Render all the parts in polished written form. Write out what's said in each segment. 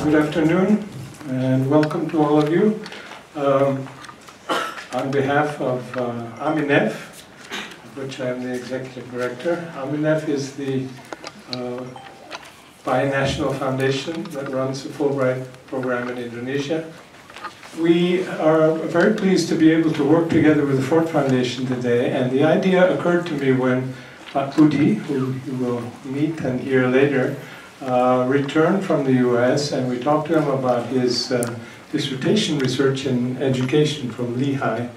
Good afternoon and welcome to all of you. On behalf of AMINEF, of which I am the Executive Director, AMINEF is the binational foundation that runs the Fulbright program in Indonesia. We are very pleased to be able to work together with the Ford Foundation today, and the idea occurred to me when Budi, who you will meet and hear later, returned from the US, and we talked to him about his dissertation research in education from Lehigh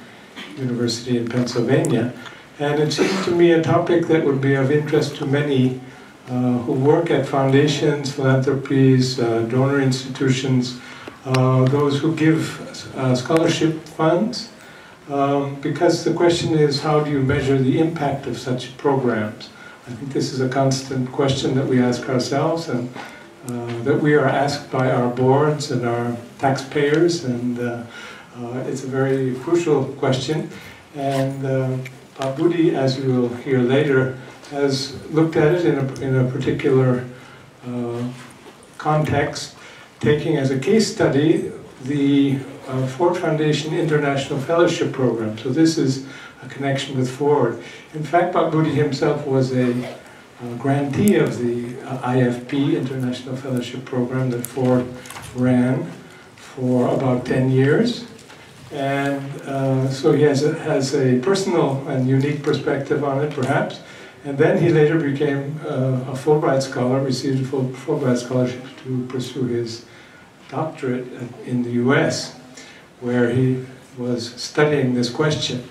University in Pennsylvania. And it seemed to me a topic that would be of interest to many who work at foundations, philanthropies, donor institutions, those who give scholarship funds, because the question is, how do you measure the impact of such programs? I think this is a constant question that we ask ourselves, and that we are asked by our boards and our taxpayers, and it's a very crucial question. And Budi, as you will hear later, has looked at it in a particular context, taking as a case study the Ford Foundation International Fellowship Program. So this is a connection with Ford. In fact, Budi himself was a grantee of the IFP, International Fellowship Program, that Ford ran for about 10 years. And so he has a personal and unique perspective on it, perhaps. And then he later became a Fulbright scholar, received a Fulbright scholarship to pursue his doctorate in the US, where he was studying this question.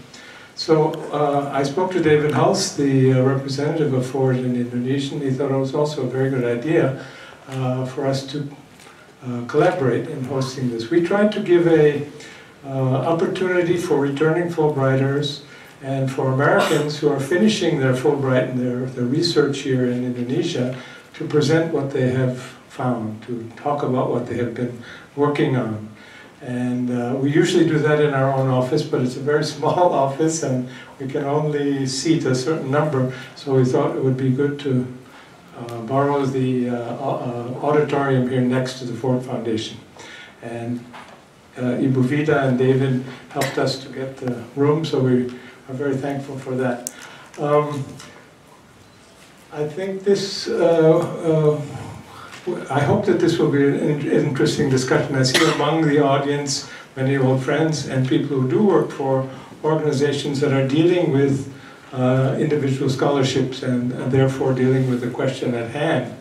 So I spoke to David Hulse, the representative of Ford in Indonesia, and he thought it was also a very good idea for us to collaborate in hosting this. We tried to give an opportunity for returning Fulbrighters and for Americans who are finishing their Fulbright and their research here in Indonesia to present what they have found, to talk about what they have been working on. And we usually do that in our own office, but it's a very small office and we can only seat a certain number, so we thought it would be good to borrow the auditorium here next to the Ford Foundation. And Ibu Vida and David helped us to get the room, so we are very thankful for that. I think this I hope that this will be an interesting discussion. I see among the audience many old friends and people who do work for organizations that are dealing with individual scholarships and therefore dealing with the question at hand.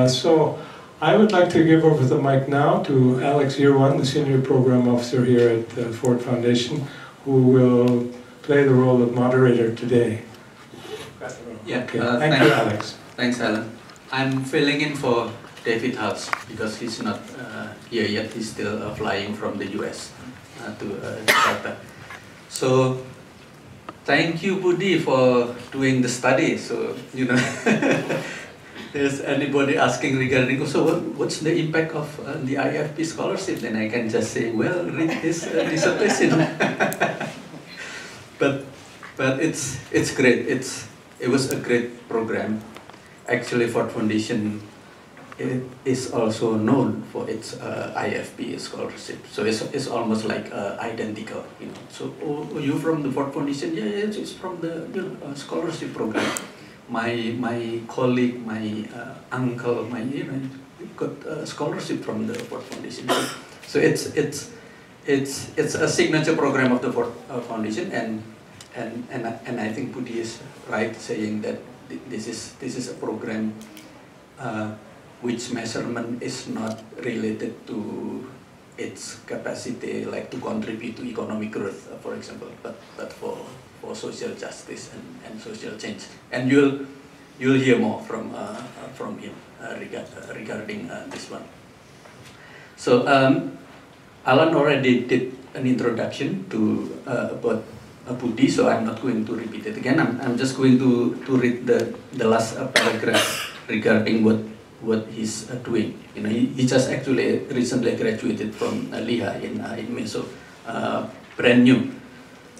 So I would like to give over the mic now to Alex Yearwan, the Senior Program Officer here at the Ford Foundation, who will play the role of moderator today. Yeah, okay. Thank you, Alex. Thanks, Alan. I'm filling in for David Hulse because he's not here yet. He's still flying from the US to Jakarta. So thank you, Budi, for doing the study. So, you know, there's anybody asking regarding, so what's the impact of the IFP scholarship? Then I can just say, well, read this dissertation. but it's great. It was a great program. Actually, Ford Foundation is also known for its IFP scholarship, so it's almost like identical, you know. So, oh, you from the Ford Foundation? Yeah, it's from the scholarship program. My colleague, my uncle, got a scholarship from the Ford Foundation. So it's a signature program of the Ford Foundation, and I think Budi is right saying that this is a program which measurement is not related to its capacity, like to contribute to economic growth, for example, but for social justice and social change. And you'll hear more from him regarding this one. So Alan already did an introduction to about Budi, so I'm not going to repeat it again. I'm just going to read the last paragraph regarding what he's doing. You know, he just actually recently graduated from Lehigh in May, so brand new.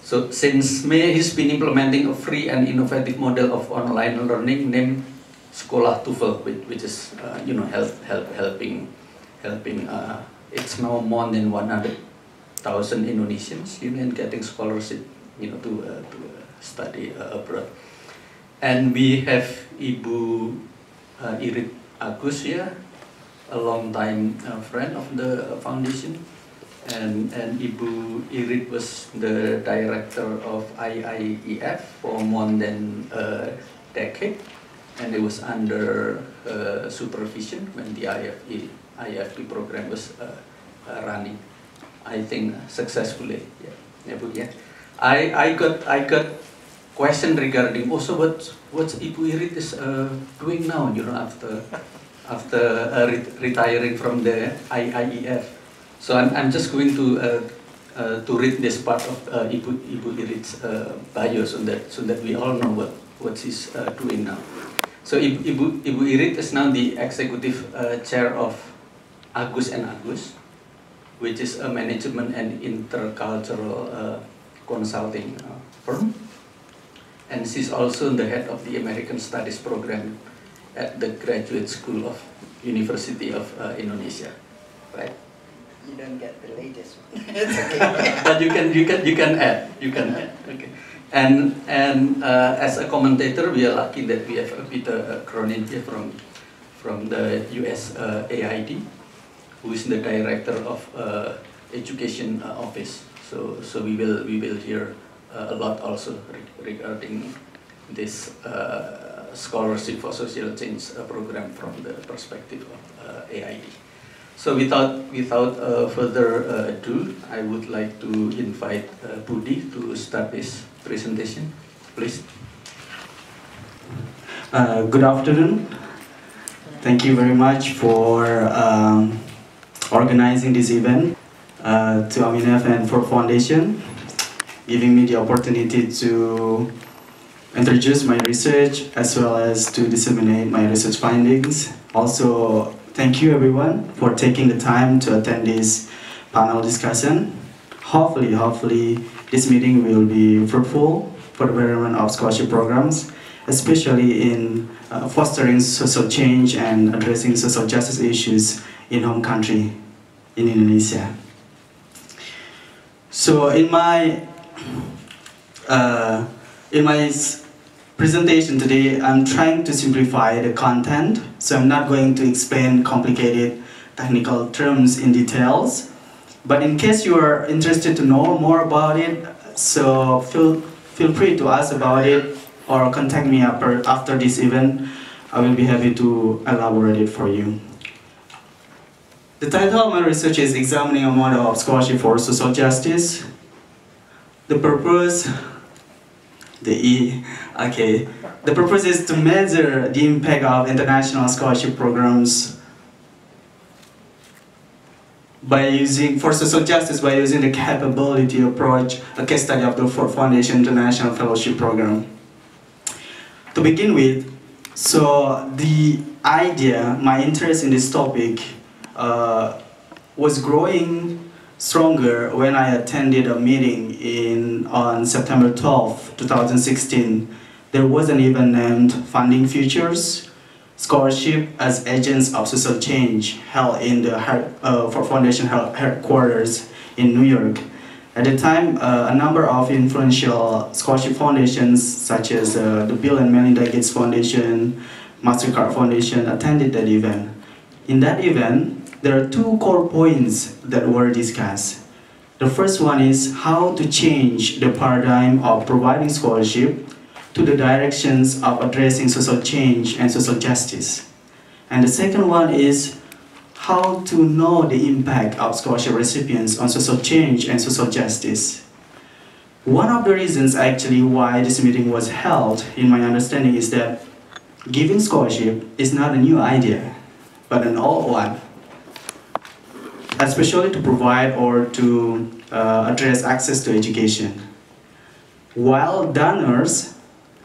So since May, he's been implementing a free and innovative model of online learning named Sekolah TOEFL, which is you know helping helping. It's now more than 100,000 Indonesian students getting scholarship, to study abroad. And we have Ibu Irit Agus here, a long time friend of the foundation. And Ibu Irit was the director of IIEF for more than a decade, and it was under supervision when the IFP program was running, I think successfully. Yeah, yeah. I got question regarding also what's Ibu Irit is doing now, after retiring from the IIEF. So I'm just going to read this part of Ibu Irit's bio so that we all know what she's doing now. So Ibu Irit is now the executive chair of Agus and Agus, which is a management and intercultural consulting firm, and she's also the head of the American Studies program at the Graduate School of University of Indonesia, right? You don't get the latest one. It's okay. But you can add. Okay. And as a commentator, we are lucky that we have Peter Cronin here from the US AID, who is the director of education office. So we will hear a lot also regarding this scholarship for social change program from the perspective of AID. So without further ado, I would like to invite Budi to start his presentation, please. Good afternoon. Thank you very much for organizing this event, to AMINEF and for Foundation, giving me the opportunity to introduce my research as well as to disseminate my research findings. Also, thank you everyone for taking the time to attend this panel discussion. Hopefully this meeting will be fruitful for the betterment of scholarship programs, especially in fostering social change and addressing social justice issues in home country, in Indonesia. So in my presentation today, I'm trying to simplify the content, so I'm not going to explain complicated technical terms in details. But in case you are interested to know more about it, so feel free to ask about it or contact me after this event. I will be happy to elaborate it for you. The title of my research is Examining a Model of Scholarship for Social Justice. The purpose is to measure the impact of international scholarship programs for social justice by using the capability approach, a case study of the Ford Foundation International Fellowship Program. To begin with, so the idea, my interest in this topic was growing stronger when I attended a meeting on September 12, 2016. There was an event named Funding Futures, Scholarship as Agents of Social Change, held in the Ford Foundation headquarters in New York. At the time, a number of influential scholarship foundations, such as the Bill and Melinda Gates Foundation, MasterCard Foundation, attended that event. In that event, there are two core points that were discussed. The first one is how to change the paradigm of providing scholarship to the directions of addressing social change and social justice. And the second one is how to know the impact of scholarship recipients on social change and social justice. One of the reasons actually why this meeting was held, in my understanding, is that giving scholarship is not a new idea, but an old one, especially to provide or to address access to education. While donors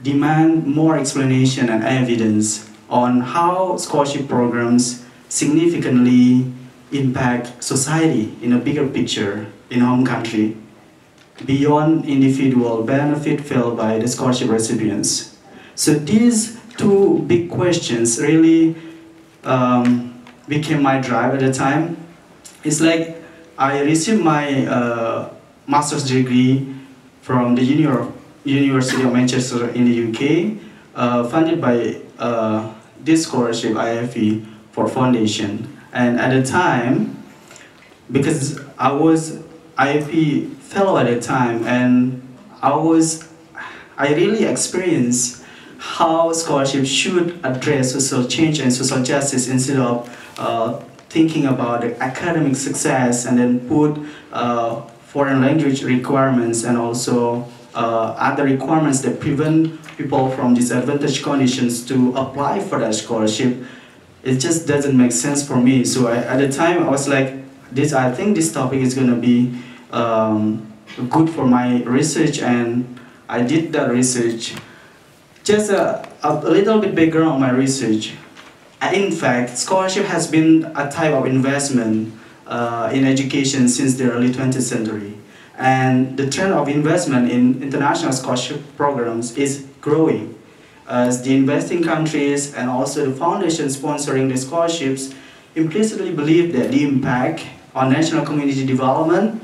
demand more explanation and evidence on how scholarship programs significantly impact society in a bigger picture in home country, beyond individual benefit felt by the scholarship recipients. So these two big questions really became my drive at the time. It's like I received my master's degree from the University of Manchester in the UK, funded by this scholarship, IFE, for foundation. And at the time, because I was IFE fellow at the time, and I really experienced how scholarship should address social change and social justice instead of thinking about the academic success and then put foreign language requirements and also other requirements that prevent people from disadvantaged conditions to apply for that scholarship. It just doesn't make sense for me. So at the time I was like, I think this topic is going to be good for my research, and I did that research. Just a little bit background on my research. In fact, scholarship has been a type of investment in education since the early 20th century. And the trend of investment in international scholarship programs is growing, as the investing countries and also the foundations sponsoring the scholarships implicitly believe that the impact on national community development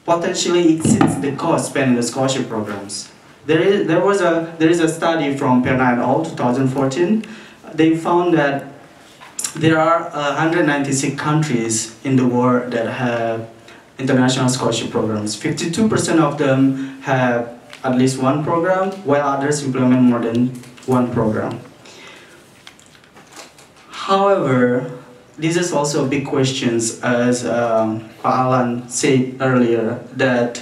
potentially exceeds the cost spent in the scholarship programs. There is a study from Perna et al. 2014. They found that there are 196 countries in the world that have international scholarship programs. 52% of them have at least one program, while others implement more than one program. However, this is also a big question, as Alan said earlier, that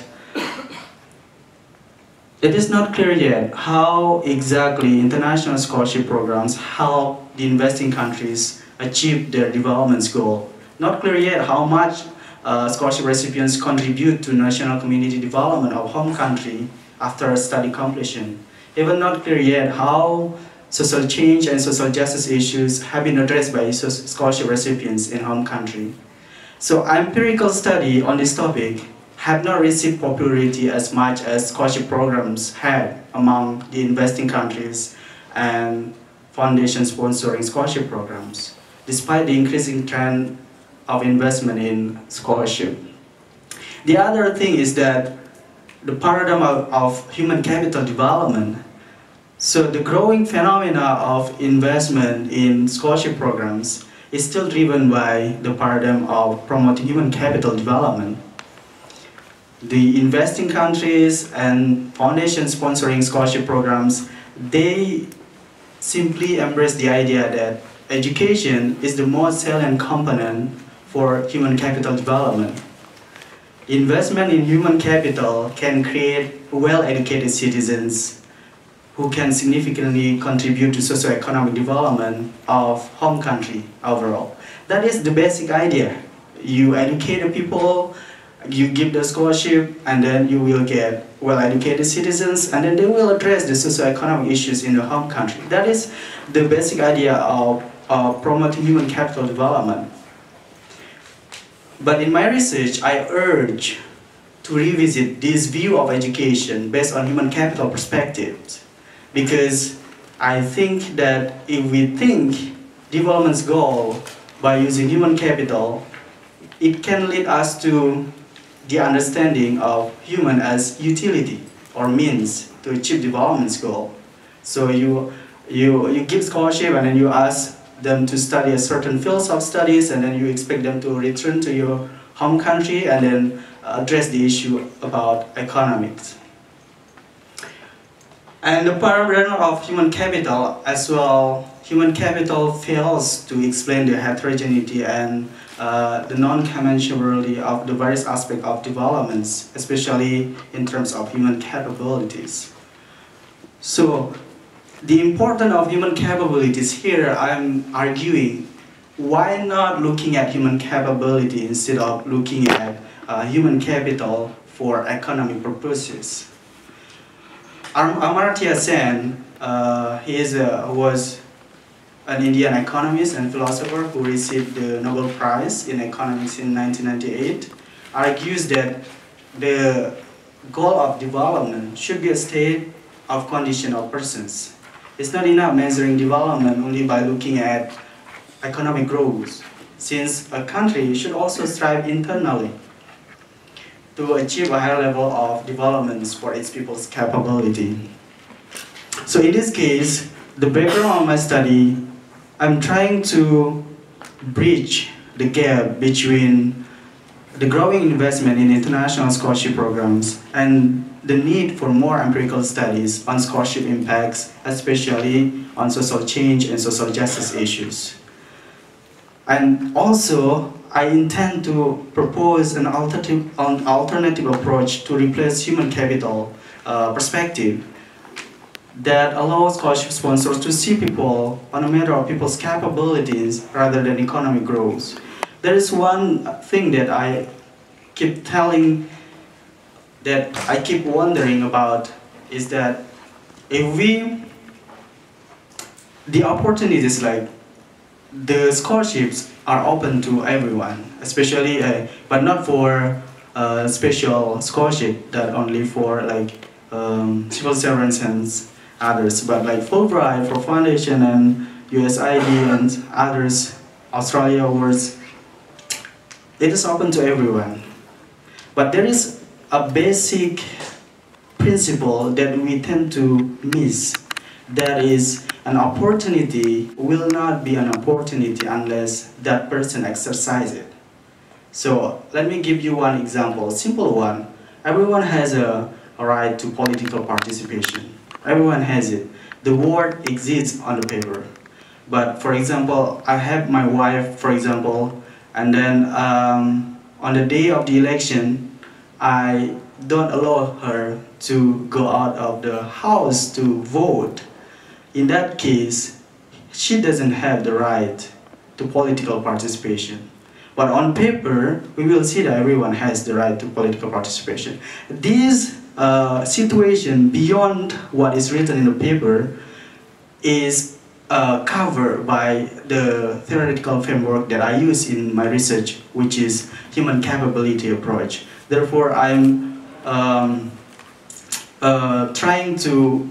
it is not clear yet how exactly international scholarship programs help the investing countries achieve their development goal. Not clear yet how much scholarship recipients contribute to national community development of home country after study completion. Even not clear yet how social change and social justice issues have been addressed by scholarship recipients in home country. So empirical study on this topic have not received popularity as much as scholarship programs had among the investing countries and foundations sponsoring scholarship programs, despite the increasing trend of investment in scholarship. The other thing is that the paradigm of human capital development. So the growing phenomena of investment in scholarship programs is still driven by the paradigm of promoting human capital development. The investing countries and foundations sponsoring scholarship programs, they simply embrace the idea that education is the most salient component for human capital development. Investment in human capital can create well-educated citizens who can significantly contribute to socio-economic development of home country overall. That is the basic idea. You educate the people, you give the scholarship, and then you will get well-educated citizens, and then they will address the socio-economic issues in the home country. That is the basic idea of promoting human capital development. But in my research, I urge to revisit this view of education based on human capital perspectives, because I think that if we think development's goal by using human capital, it can lead us to the understanding of human as utility or means to achieve development's goal. So you give scholarship and then you ask them to study a certain fields of studies, and then you expect them to return to your home country and then address the issue about economics. And the paradigm of human capital as well, human capital fails to explain the heterogeneity and the non-commensurability of the various aspects of developments, especially in terms of human capabilities. So the importance of human capabilities here, I'm arguing, why not looking at human capability instead of looking at human capital for economic purposes? Amartya Sen, he was an Indian economist and philosopher who received the Nobel Prize in Economics in 1998, argues that the goal of development should be a state of condition of persons. It's not enough measuring development only by looking at economic growth, since a country should also strive internally to achieve a higher level of development for its people's capability. So in this case, the background of my study, I'm trying to bridge the gap between the growing investment in international scholarship programs and the need for more empirical studies on scholarship impacts, especially on social change and social justice issues. And also, I intend to propose an alternative approach to replace human capital perspective that allows scholarship sponsors to see people on a matter of people's capabilities rather than economic growth. There is one thing that I keep wondering about, is that if the opportunities, like the scholarships are open to everyone, especially, but not for special scholarship that only for like civil servants and others, but like Fulbright for foundation and USID and others, Australia awards, it is open to everyone. But there is a basic principle that we tend to miss. That is, an opportunity will not be an opportunity unless that person exercises it. So let me give you one example, simple one. Everyone has a right to political participation. Everyone has it. The word exists on the paper. But for example, I have my wife, for example, and then on the day of the election, I don't allow her to go out of the house to vote. In that case, she doesn't have the right to political participation. But on paper, we will see that everyone has the right to political participation. This situation beyond what is written in the paper is covered by the theoretical framework that I use in my research, which is human capability approach. Therefore, I'm trying to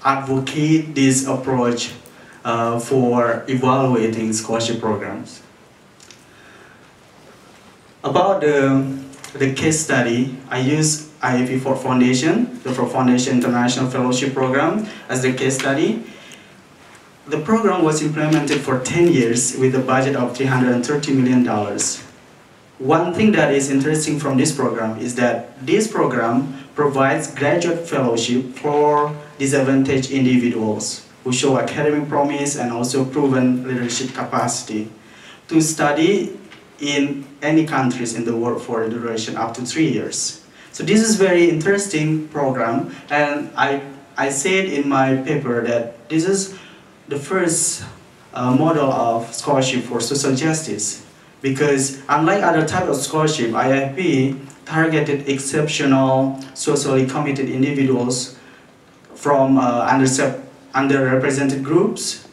advocate this approach for evaluating scholarship programs. About the case study, I use IAP Ford Foundation, the Ford Foundation International Fellowship Program, as the case study. The program was implemented for 10 years with a budget of $330 million. One thing that is interesting from this program is that this program provides graduate fellowship for disadvantaged individuals who show academic promise and also proven leadership capacity to study in any countries in the world for a duration up to 3 years. So this is very interesting program, and I said in my paper that this is the first model of scholarship for social justice, because unlike other types of scholarship, IFP targeted exceptional socially committed individuals from underrepresented groups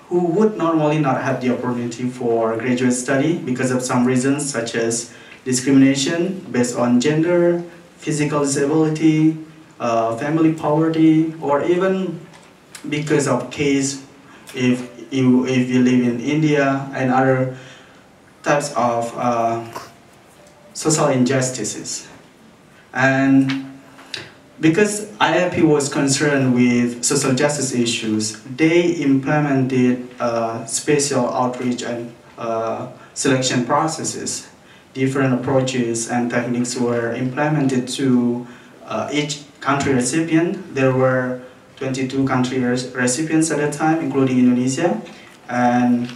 who would normally not have the opportunity for graduate study because of some reasons such as discrimination based on gender, physical disability, family poverty, or even because of case if you live in India and other types of social injustices. And because IIP was concerned with social justice issues, they implemented special outreach and selection processes. Different approaches and techniques were implemented to each country recipient. There were 22 country recipients at that time, including Indonesia. And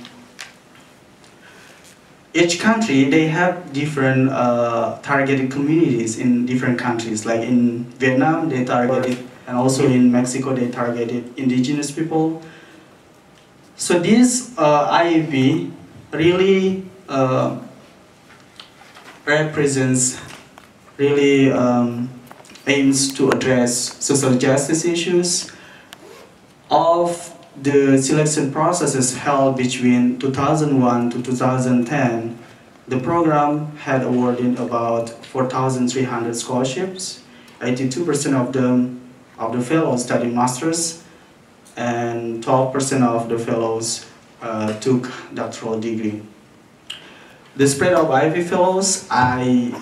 each country, they have different targeted communities in different countries. Like in Vietnam, they targeted, and also in Mexico, they targeted indigenous people. So this IAP really represents, really aims to address social justice issues of the selection processes held between 2001 to 2010. The program had awarded about 4,300 scholarships. 82% of the fellows studied masters, and 12% of the fellows took doctoral degree. The spread of IIP fellows,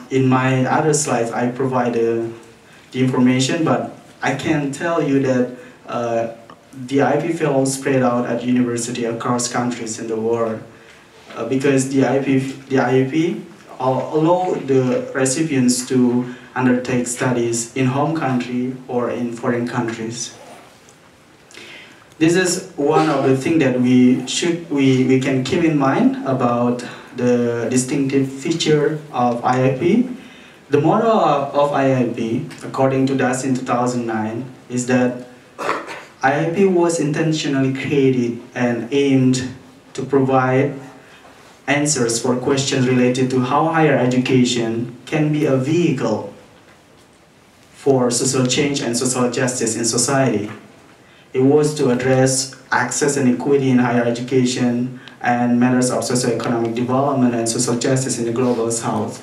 in my other slides, I provided the information, but I can tell you that the IIP fellows spread out at university across countries in the world because the IIP allow the recipients to undertake studies in home country or in foreign countries. This is one of the things that we can keep in mind about the distinctive feature of IIP. The model of IIP, according to DAS in 2009, is that IIP was intentionally created and aimed to provide answers for questions related to how higher education can be a vehicle for social change and social justice in society. It was to address access and equity in higher education and matters of socioeconomic development and social justice in the global south.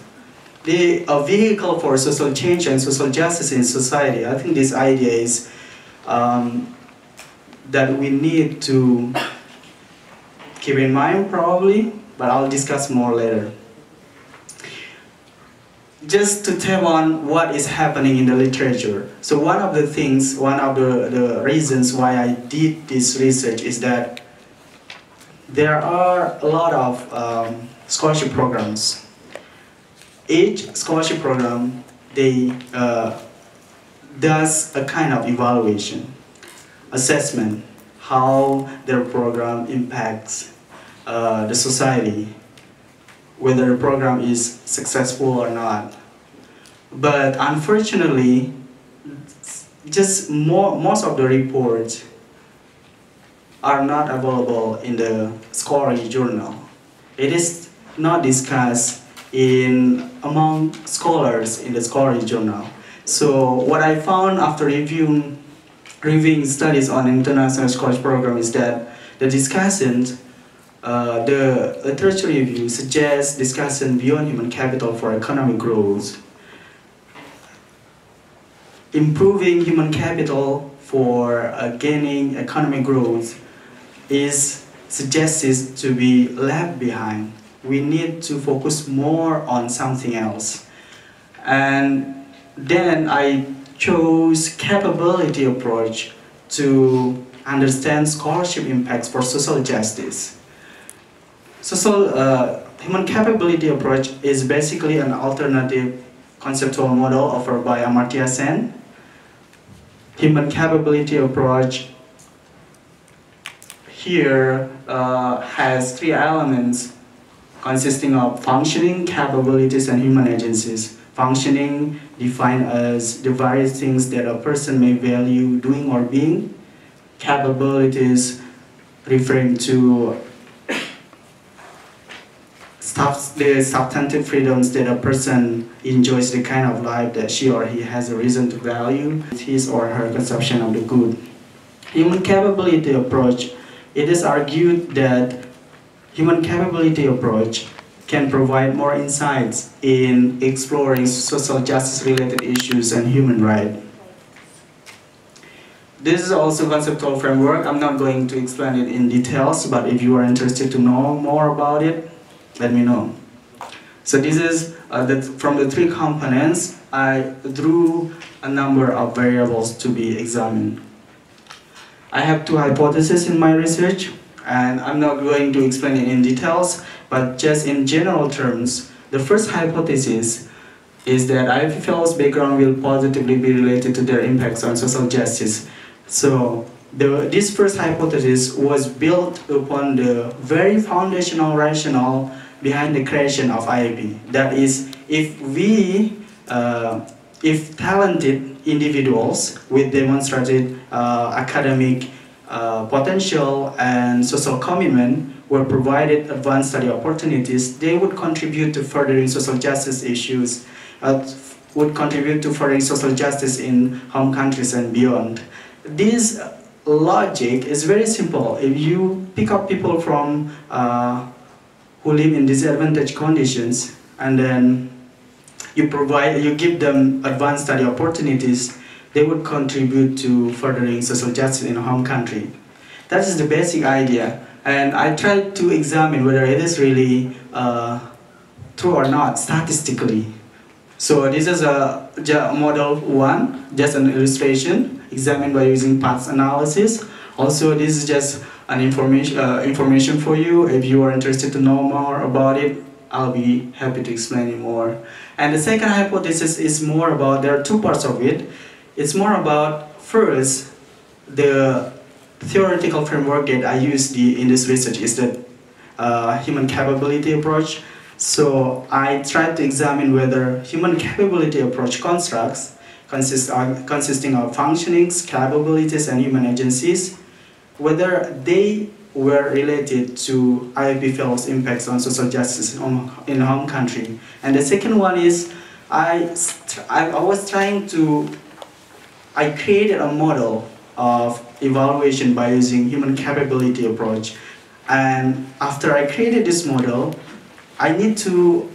A vehicle for social change and social justice in society, I think this idea is that we need to keep in mind probably, but I'll discuss more later. Just to tap on what is happening in the literature. So one of the reasons why I did this research is that there are a lot of scholarship programs. Each scholarship program, does a kind of evaluation, assessment, how their program impacts the society, whether the program is successful or not. But unfortunately, most of the reports are not available in the scholarly journal. It is not discussed among scholars in the scholarly journal. So what I found after reviewing studies on international scholarship program is that the discussant, the literature review suggests discussion beyond human capital for economic growth. Improving human capital for gaining economic growth is suggested to be left behind. We need to focus more on something else. And then I chose capability approach to understand scholarship impacts for social justice. Human capability approach is basically an alternative conceptual model offered by Amartya Sen. Human capability approach here has three elements consisting of functioning, capabilities, and human agencies. Functioning defined as the various things that a person may value doing or being. Capabilities referring to the substantive freedoms that a person enjoys, the kind of life that she or he has a reason to value, his or her conception of the good. Human capability approach, it is argued that human capability approach can provide more insights in exploring social justice related issues and human rights. This is also a conceptual framework. I'm not going to explain it in details, but if you are interested to know more about it, let me know. So this is from the three components, I drew a number of variables to be examined. I have two hypotheses in my research, and I'm not going to explain it in details, but just in general terms, the first hypothesis is that IIP fellows' background will positively be related to their impacts on social justice. So this first hypothesis was built upon the very foundational rationale behind the creation of IIP. That is, if talented individuals with demonstrated academic potential and social commitment were provided advanced study opportunities, they would contribute to furthering social justice issues, would contribute to furthering social justice in home countries and beyond. This logic is very simple. If you pick up people from who live in disadvantaged conditions and then you give them advanced study opportunities, they would contribute to furthering social justice in a home country. That is the basic idea. And I tried to examine whether it is really true or not statistically. So this is a model 1, just an illustration, examined by using paths analysis. Also, this is just an information for you. If you are interested to know more about it, I'll be happy to explain it more. And the second hypothesis is more about, there are two parts of it. It's more about, first, the theoretical framework that I used in this research is the human capability approach. So I tried to examine whether human capability approach constructs consisting of functionings, capabilities, and human agencies, whether they were related to IIP fellows' impacts on social justice in home country. And the second one is I created a model of evaluation by using human capability approach. And after I created this model, I need to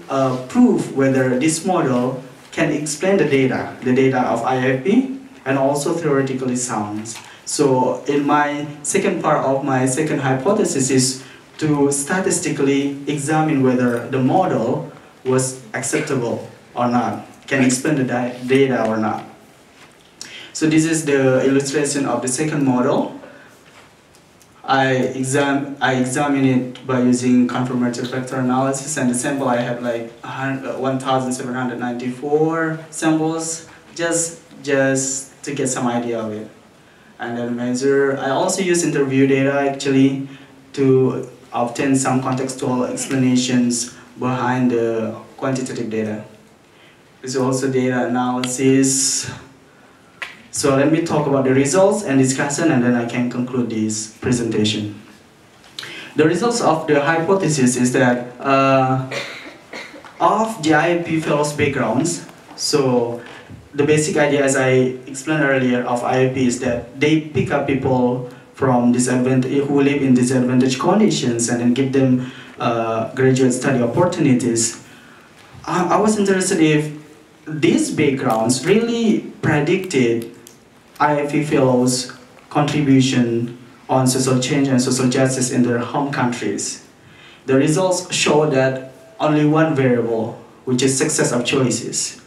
prove whether this model can explain the data of IIP and also theoretically sounds. So in my second part of my second hypothesis is to statistically examine whether the model was acceptable or not, can explain the data or not. So this is the illustration of the second model. I examine it by using confirmatory factor analysis, and the sample I have like 1,794 samples, just to get some idea of it. And then measure, I also use interview data actually to obtain some contextual explanations behind the quantitative data. There's also data analysis. So let me talk about the results and discussion, and then I can conclude this presentation. The results of the hypothesis is that of the IIP fellows' backgrounds, so the basic idea, as I explained earlier, of IIP is that they pick up people from who live in disadvantaged conditions and then give them graduate study opportunities. I was interested if these backgrounds really predicted IIP fellows' contribution on social change and social justice in their home countries. The results show that only one variable, which is success of choices.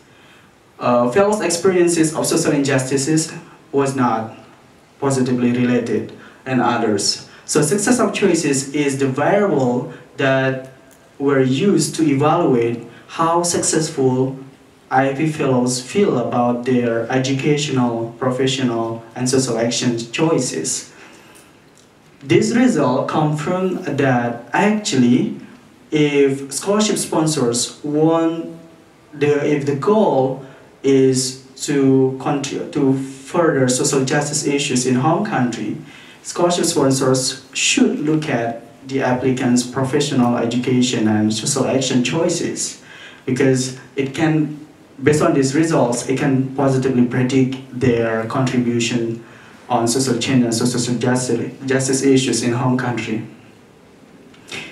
Fellows' experiences of social injustices was not positively related, and others. So success of choices is the variable that were used to evaluate how successful IIP fellows feel about their educational, professional, and social action choices. This result confirmed that actually, if scholarship sponsors if the goal is to further social justice issues in home country, scholarship sponsors should look at the applicant's professional education and social action choices, because it can, based on these results, it can positively predict their contribution on social change and social justice issues in home country.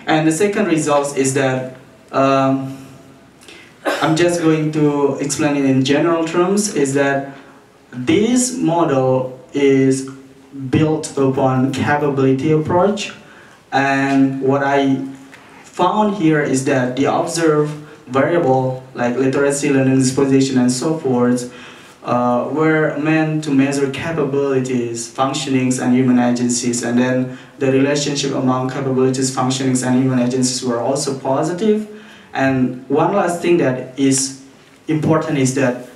And the second result is that I'm just going to explain it in general terms, is that this model is built upon capability approach, and what I found here is that the observed variable like literacy, learning disposition, and so forth were meant to measure capabilities, functionings, and human agencies, and then the relationship among capabilities, functionings, and human agencies were also positive. And one last thing that is important is that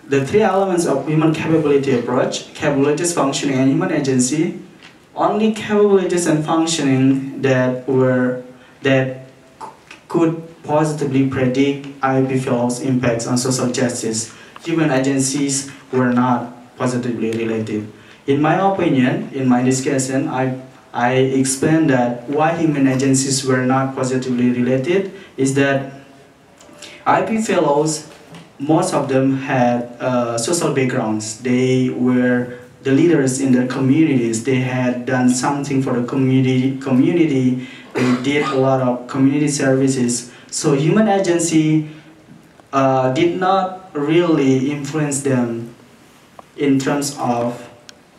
the three elements of human capability approach, capabilities, functioning, and human agency, only capabilities and functioning that could positively predict IIP fellows' impacts on social justice. Human agencies were not positively related. In my opinion, in my discussion, I explained that why human agencies were not positively related is that IIP fellows, most of them had social backgrounds. They were the leaders in their communities. They had done something for the community. They did a lot of community services. So human agency did not really influence them in terms of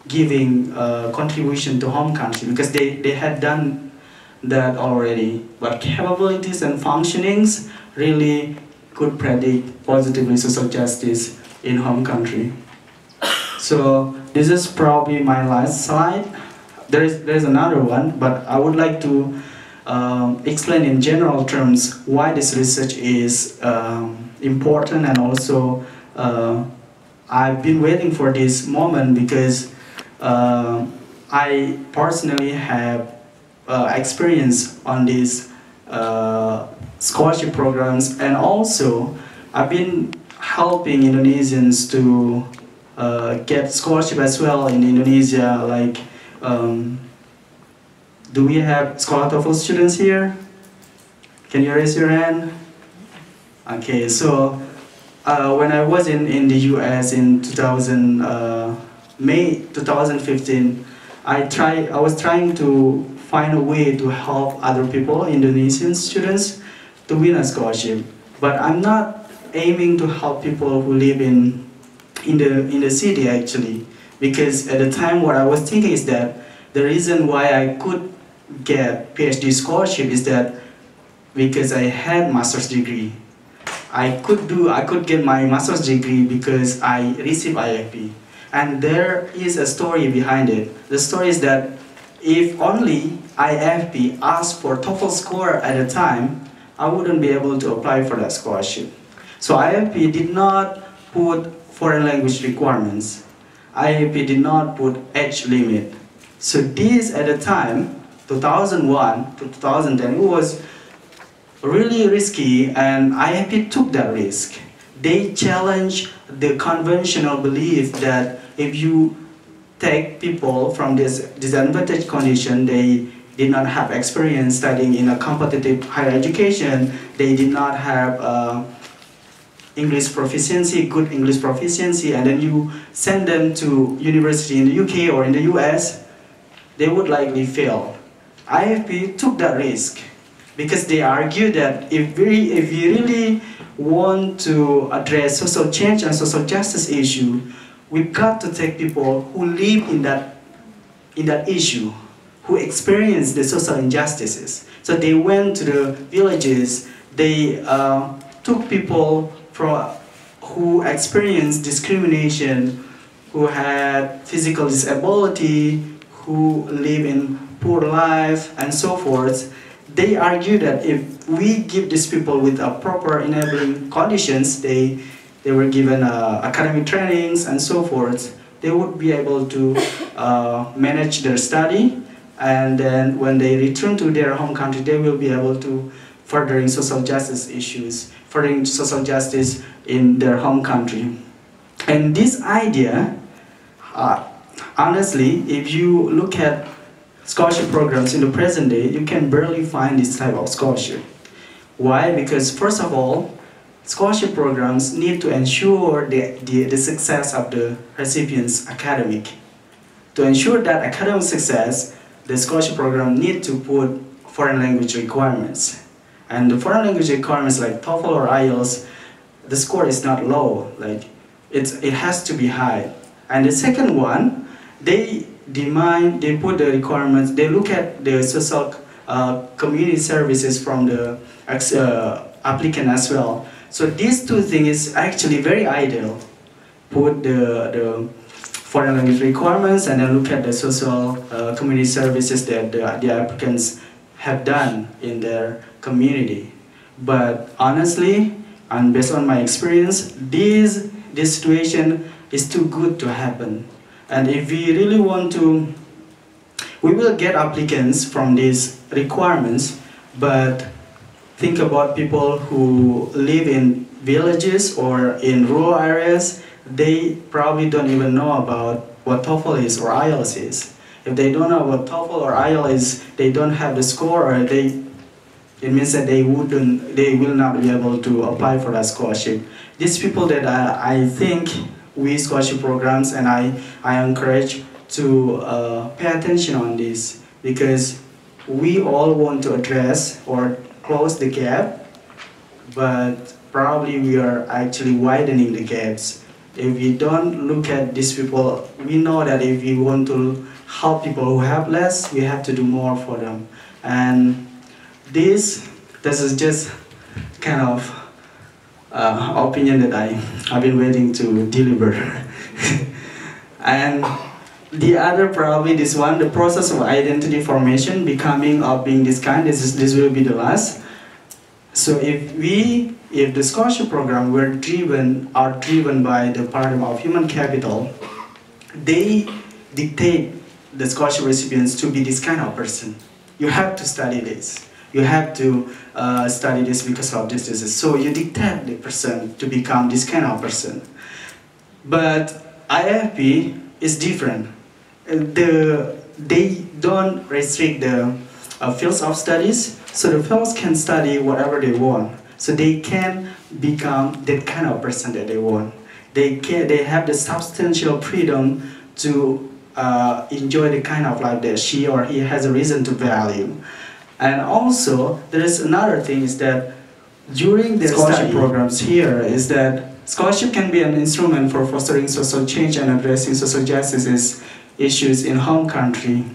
giving contribution to home country, because they had done that already, but capabilities and functionings really could predict positively social justice in home country. So this is probably my last slide. There's another one, but I would like to explain in general terms why this research is important, and also I've been waiting for this moment because I personally have experience on these scholarship programs, and also I've been helping Indonesians to get scholarship as well in Indonesia. Like, do we have Scholar TOEFL students here? Can you raise your hand? Okay, so when I was in the US in May 2015, I was trying to find a way to help other people, Indonesian students, to win a scholarship. But I'm not aiming to help people who live in the city actually, because at the time what I was thinking is that the reason why I could get PhD scholarship is that because I had master's degree. I could get my master's degree because I received IFP. And there is a story behind it. The story is that if only IFP asked for TOEFL score at the time, I wouldn't be able to apply for that scholarship. So IFP did not put foreign language requirements. IFP did not put age limit. So this at the time, 2001 to 2010, it was really risky, and IFP took that risk. They challenged the conventional belief that if you take people from this disadvantaged condition, they did not have experience studying in a competitive higher education, they did not have English proficiency, good English proficiency, and then you send them to university in the UK or in the US, they would likely fail. IFP took that risk because they argue that if we really want to address social change and social justice issue, we've got to take people who live in that issue, who experience the social injustices. So they went to the villages, they took people who experienced discrimination, who had physical disability, who live in poor life, and so forth. They argue that if we give these people with a proper enabling conditions, they were given academic trainings and so forth, they would be able to manage their study, and then when they return to their home country, they will be able to furthering social justice issues, furthering social justice in their home country. And this idea, honestly, if you look at scholarship programs in the present day, you can barely find this type of scholarship. Why? Because first of all, scholarship programs need to ensure the success of the recipient's academic. To ensure that academic success, the scholarship program need to put foreign language requirements. And the foreign language requirements like TOEFL or IELTS, the score is not low, like it has to be high. And the second one, they put the requirements, they look at the social community services from the applicant as well. So these two things is actually very ideal. Put the foreign language requirements and then look at the social community services that the applicants have done in their community. But honestly, and based on my experience, this situation is too good to happen. And if we really want to, we will get applicants from these requirements, but think about people who live in villages or in rural areas, they probably don't even know about what TOEFL is or IELTS is. If they don't know what TOEFL or IELTS is, they don't have the score, or it means that they will not be able to apply for that scholarship. These people that I think we scholarship programs, and I encourage to pay attention on this, because we all want to address or close the gap, but probably we are actually widening the gaps. If we don't look at these people, we know that if we want to help people who have less, we have to do more for them. And this is just kind of opinion that I've been waiting to deliver. And the other, probably this one, the process of identity formation, becoming or being this kind, this will be the last. So if the scholarship program are driven by the paradigm of human capital, they dictate the scholarship recipients to be this kind of person. You have to study this. You have to study this because of this. So you dictate the person to become this kind of person. But IFP is different. They don't restrict the fields of studies, so the fellows can study whatever they want. So they can become that kind of person that they want. They have the substantial freedom to enjoy the kind of life that she or he has a reason to value. And also, there is another thing is that during the scholarship programs here is that scholarship can be an instrument for fostering social change and addressing social justice issues in home country.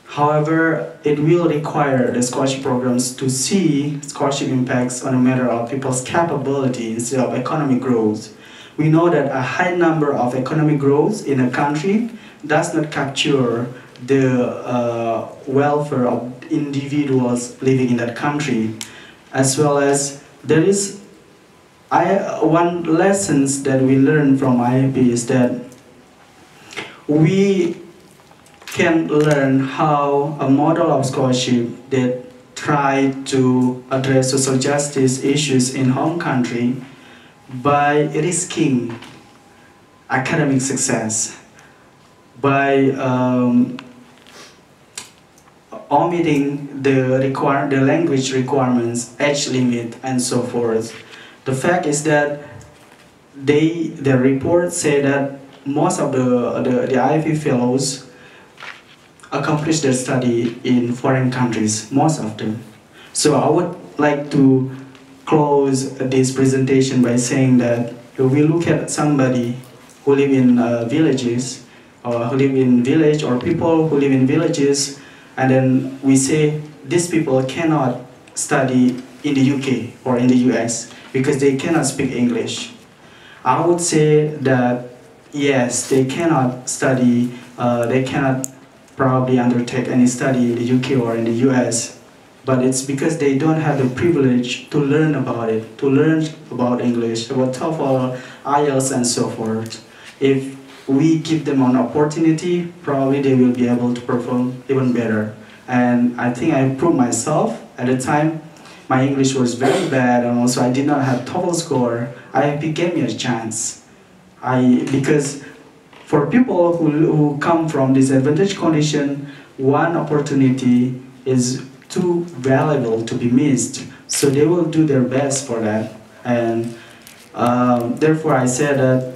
However, it will require the scholarship programs to see scholarship impacts on a matter of people's capability instead of economic growth. We know that a high number of economic growth in a country does not capture the welfare of individuals living in that country, as well as there is one lessons that we learn from IAP is that we can learn how a model of scholarship that try to address social justice issues in home country by risking academic success, by omitting the language requirements, age limit, and so forth. The fact is that the report say that most of the IFE fellows accomplish their study in foreign countries, most of them. So I would like to close this presentation by saying that if we look at somebody who live in villages, or who live in village, or people who live in villages, and then we say these people cannot study in the UK or in the US because they cannot speak English. I would say that yes, they cannot study, they cannot probably undertake any study in the UK or in the US, but it's because they don't have the privilege to learn about it, to learn about English, about TOEFL, IELTS, and so forth. If we give them an opportunity, probably they will be able to perform even better. And I think I proved myself. At the time, my English was very bad, and also I did not have TOEFL score. IIP gave me a chance. Because for people who come from disadvantaged condition, one opportunity is too valuable to be missed. So they will do their best for that. And therefore I said that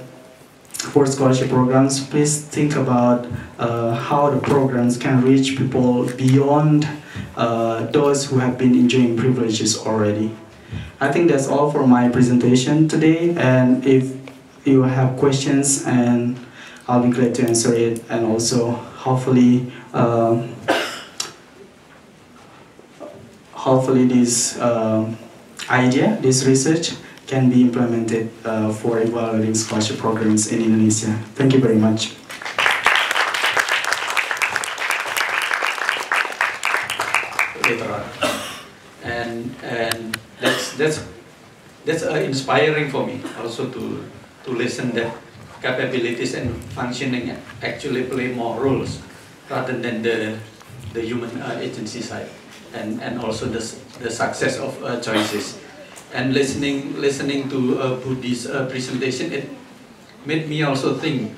for scholarship programs, please think about how the programs can reach people beyond those who have been enjoying privileges already. I think that's all for my presentation today, and if you have questions, and I'll be glad to answer it, and also hopefully this idea, this research can be implemented for evaluating scholarship programs in Indonesia. Thank you very much. And that's inspiring for me also to listen that capabilities and functioning actually play more roles rather than the human agency side, and also the success of choices. And listening to Budi's presentation, it made me also think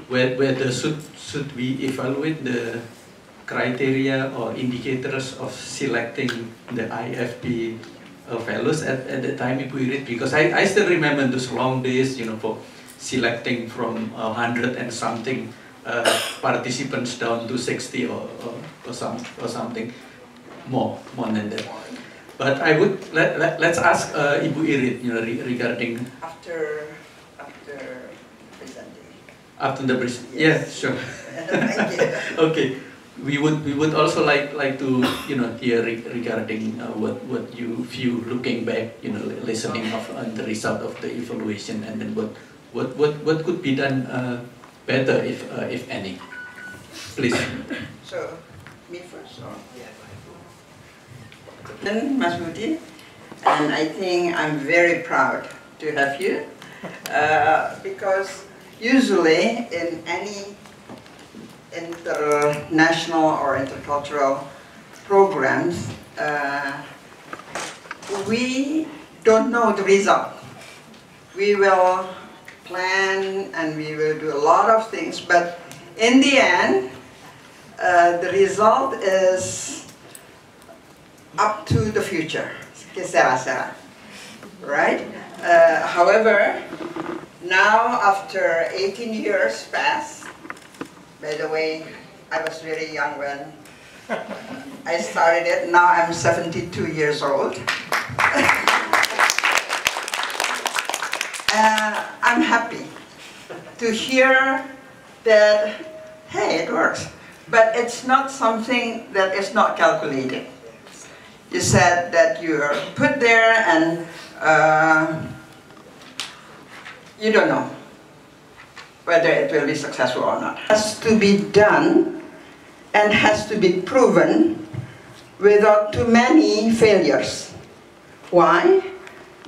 whether should we evaluate the criteria or indicators of selecting the IFP fellows at the time we read, because I still remember those long days, you know, for selecting from 100 and something participants down to 60 or something more than that. But I would let's ask Ibu Irit, you know, regarding after presenting. After the presentation, yes. Yeah, sure. Thank you. Okay, we would also like to hear regarding what you view looking back, listening of the result of the evaluation, and then what could be done better if any. Please. So, me first, or? Then, Mas Budi, and I think I'm very proud to have you, because usually in any international or intercultural programs, we don't know the result. We will plan and we will do a lot of things, but in the end, the result is up to the future, right? However, now after 18 years passed, by the way, I was very young when I started it. Now I'm 72 years old. I'm happy to hear that, hey, it works. But it's not something that is not calculated. You said that you're put there and you don't know whether it will be successful or not. It has to be done and has to be proven without too many failures. Why?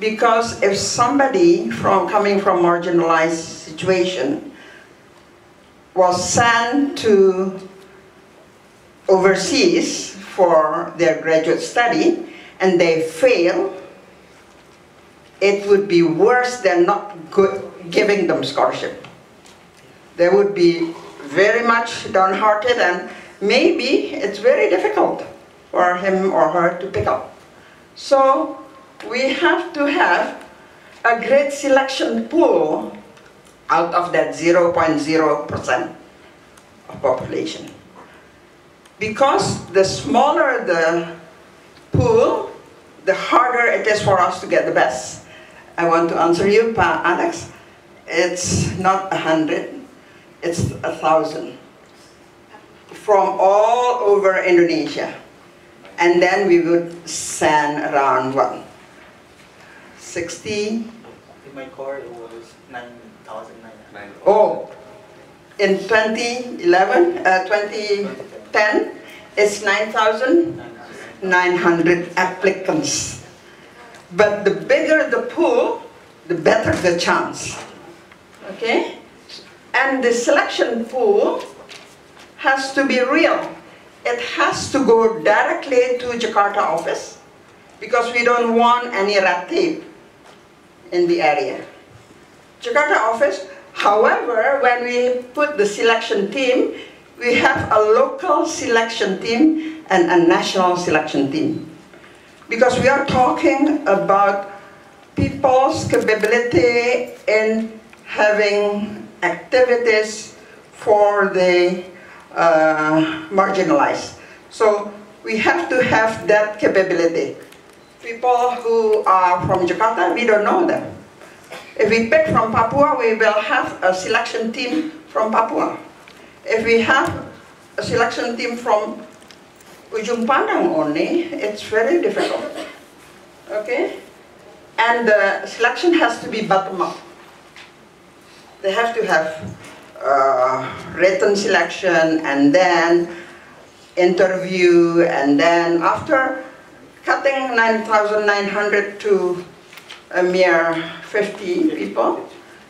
Because if somebody coming from marginalized situation was sent to overseas for their graduate study and they fail, it would be worse than not giving them scholarship. They would be very much downhearted, and maybe it's very difficult for him or her to pick up. So we have to have a great selection pool out of that 0.0% of population. Because the smaller the pool, the harder it is for us to get the best. I want to answer you, Pa Alex. It's not 100, it's 1,000. From all over Indonesia. And then we would send around, what, 60? In my core, it was 9,900. Oh, in 2011, 2010, it's 9,900 applicants. But the bigger the pool, the better the chance. Okay? And the selection pool has to be real. It has to go directly to Jakarta office because we don't want any red tape in the area. Jakarta office, however, when we put the selection team, we have a local selection team and a national selection team. Because we are talking about people's capability in having activities for the marginalized. So we have to have that capability. People who are from Jakarta, we don't know them. If we pick from Papua, we will have a selection team from Papua. If we have a selection team from Ujung Pandang only, it's very difficult. Okay? And the selection has to be bottom-up. They have to have written selection and then interview, and then after cutting 9,900 to a mere 50 people,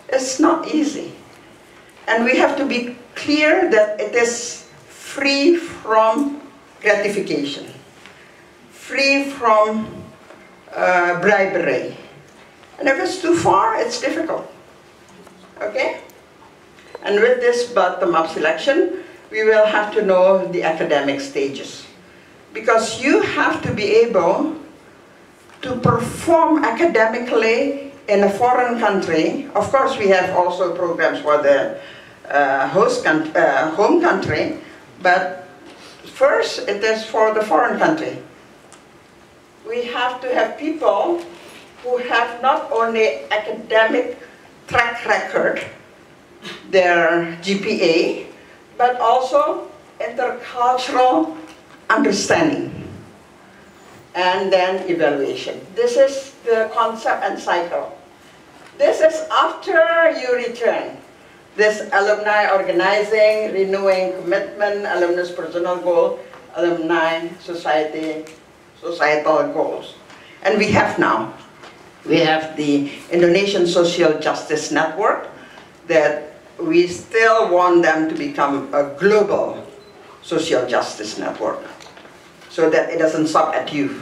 it's not easy. And we have to be clear that it is free from gratification, free from bribery. And if it's too far, it's difficult. Okay? And with this bottom-up selection, we will have to know the academic stages. Because you have to be able to perform academically in a foreign country. Of course, we have also programs for the home country, but first it is for the foreign country. We have to have people who have not only academic track record, their GPA, but also intercultural understanding, and then evaluation. This is the concept and cycle. This is after you return. This alumni organizing, renewing commitment, alumnus personal goal, alumni society, societal goals. And we have now, we have the Indonesian Social Justice Network that we still want them to become a global social justice network so that it doesn't stop at you.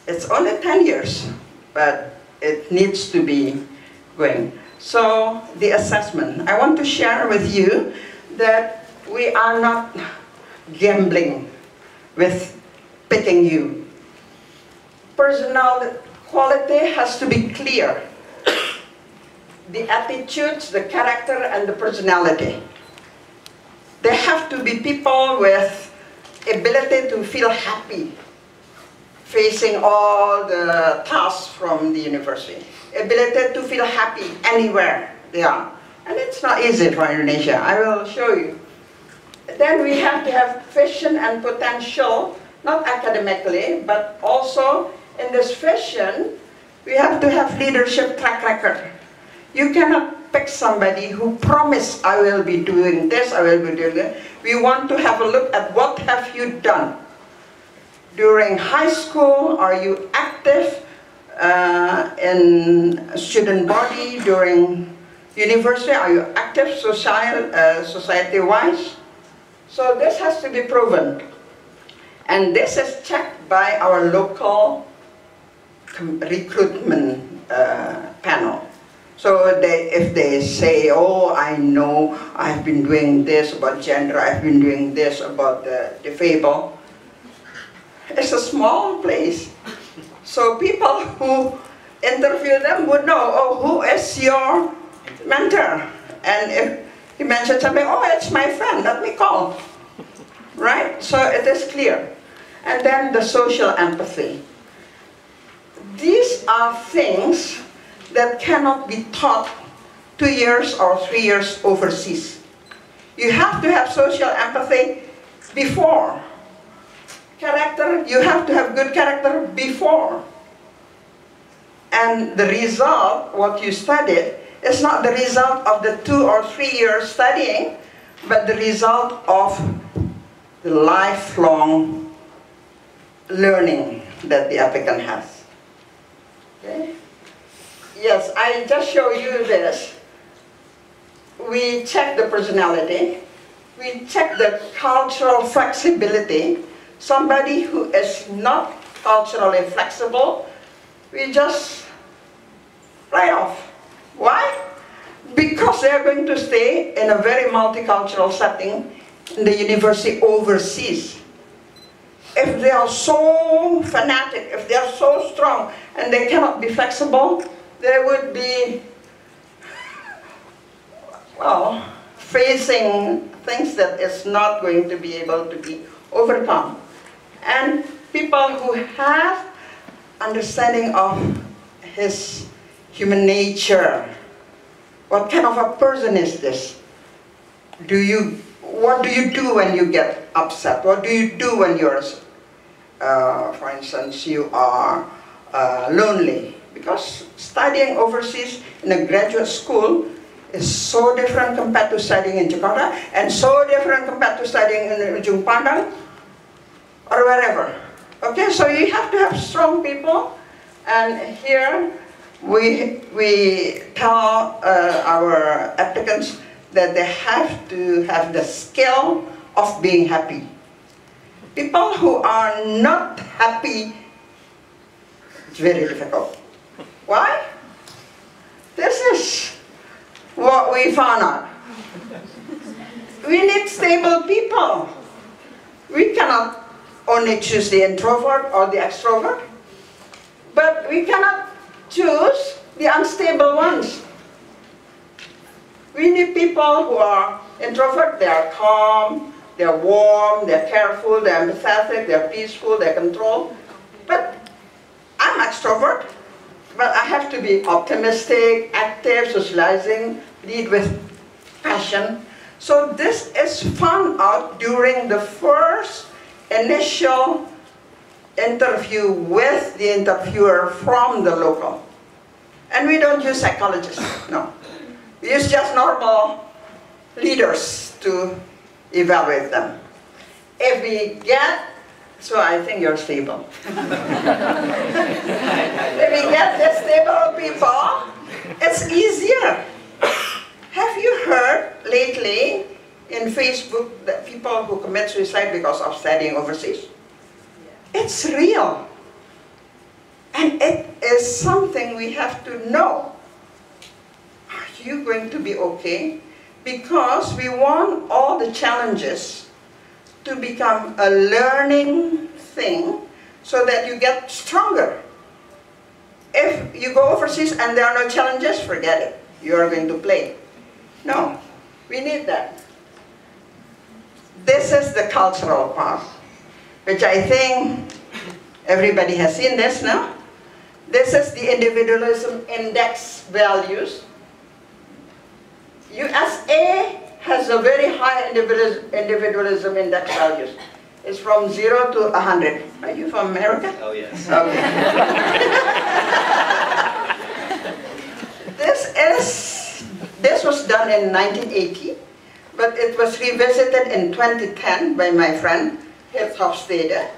It's only 10 years, but it needs to be going. So the assessment, I want to share with you that we are not gambling with picking you. Personal quality has to be clear. The attitudes, the character, and the personality. They have to be people with ability to feel happy facing all the tasks from the university. Ability to feel happy anywhere they are. And it's not easy for Indonesia. I will show you. Then we have to have vision and potential, not academically, but also in this vision, we have to have leadership track record. You cannot pick somebody who promised, I will be doing this, I will be doing that. We want to have a look at what have you done. During high school, are you active in student body? During university, are you active society-wise? So this has to be proven. And this is checked by our local recruitment panel. So if they say, oh, I know, I've been doing this about gender, I've been doing this about the disabled. It's a small place. So people who interview them would know, oh, who is your mentor? And if he mentions something, oh, it's my friend, let me call. Right? So it is clear. And then the social empathy. These are things that cannot be taught 2 years or 3 years overseas. You have to have social empathy before. Character, you have to have good character before. And the result, what you studied, is not the result of the 2 or 3 years studying, but the result of the lifelong learning that the applicant has. Okay? Yes, I just show you this. We check the personality. We check the cultural flexibility. Somebody who is not culturally flexible, we just write off. Why? Because they're going to stay in a very multicultural setting in the university overseas. If they are so fanatic, if they are so strong, and they cannot be flexible, they would be, well, facing things that is not going to be able to be overcome. And people who have understanding of his human nature. What kind of a person is this? What do you do when you get upset? What do you do when you're, for instance, you are lonely? Because studying overseas in a graduate school is so different compared to studying in Jakarta, and so different compared to studying in Ujung Pandang, or wherever. Okay, so you have to have strong people, and here we tell our applicants that they have to have the skill of being happy. People who are not happy, it's very difficult. Why? This is what we found out. We need stable people. We cannot only choose the introvert or the extrovert, but we cannot choose the unstable ones. We need people who are introvert, they are calm, they're warm, they're careful, they're empathetic, they're peaceful, they're controlled. But I'm extrovert, but I have to be optimistic, active, socializing, lead with passion. So this is found out during the first initial interview with the interviewer from the local. And we don't use psychologists, no. We use just normal leaders to evaluate them. If we get, so I think you're stable. If we get the stable people, it's easier. Have you heard lately in Facebook that people who commit suicide because of studying overseas? It's real. And it is something we have to know. Are you going to be okay? Because we want all the challenges to become a learning thing so that you get stronger. If you go overseas and there are no challenges, forget it. You are going to play. No, we need that. This is the cultural part, which I think everybody has seen this now. This is the individualism index values. USA has a very high individualism index values. It's from 0 to 100. Are you from America? Oh, yes. Okay. This was done in 1980, but it was revisited in 2010 by my friend Hofstede,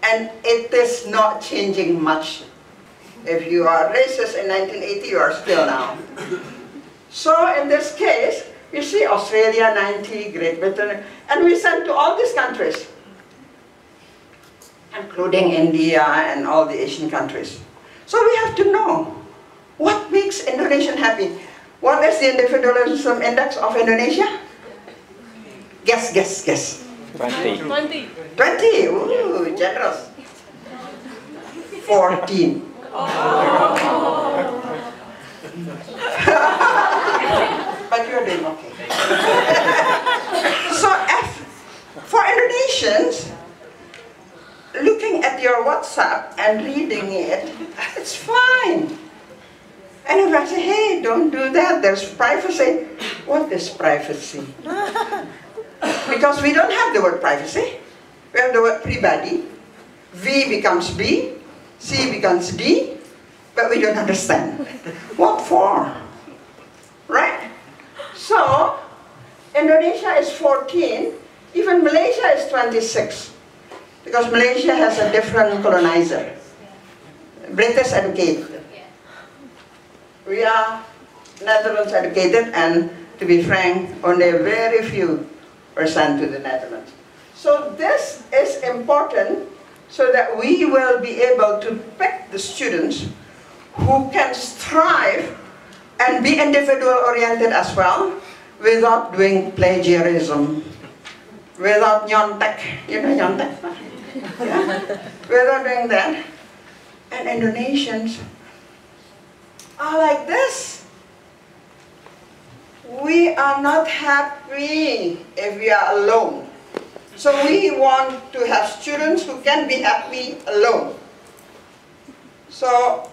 and it is not changing much. If you are racist in 1980, you are still now. So in this case, you see Australia 90, Great Britain, and we sent to all these countries, including India and all the Asian countries. So we have to know what makes Indonesian happy. What is the individualism index of Indonesia? Guess, guess, guess. 20. 20, ooh, generous. 14. But you're doing okay. So for Indonesians, looking at your WhatsApp and reading it, it's fine. And if I say, hey, don't do that, there's privacy. What is privacy? Because we don't have the word privacy. We have the word pribadi. V becomes B, C becomes D, but we don't understand. What for? Right? So, Indonesia is 14, even Malaysia is 26. Because Malaysia has a different colonizer. British educated. We are Netherlands educated, and to be frank, only very few were sent to the Netherlands. So this is important so that we will be able to pick the students who can strive and be individual-oriented as well without doing plagiarism, without nyontek. You know nyontek? Yeah? Without doing that. And Indonesians are like this. We are not happy if we are alone. So we want to have students who can be happy alone. So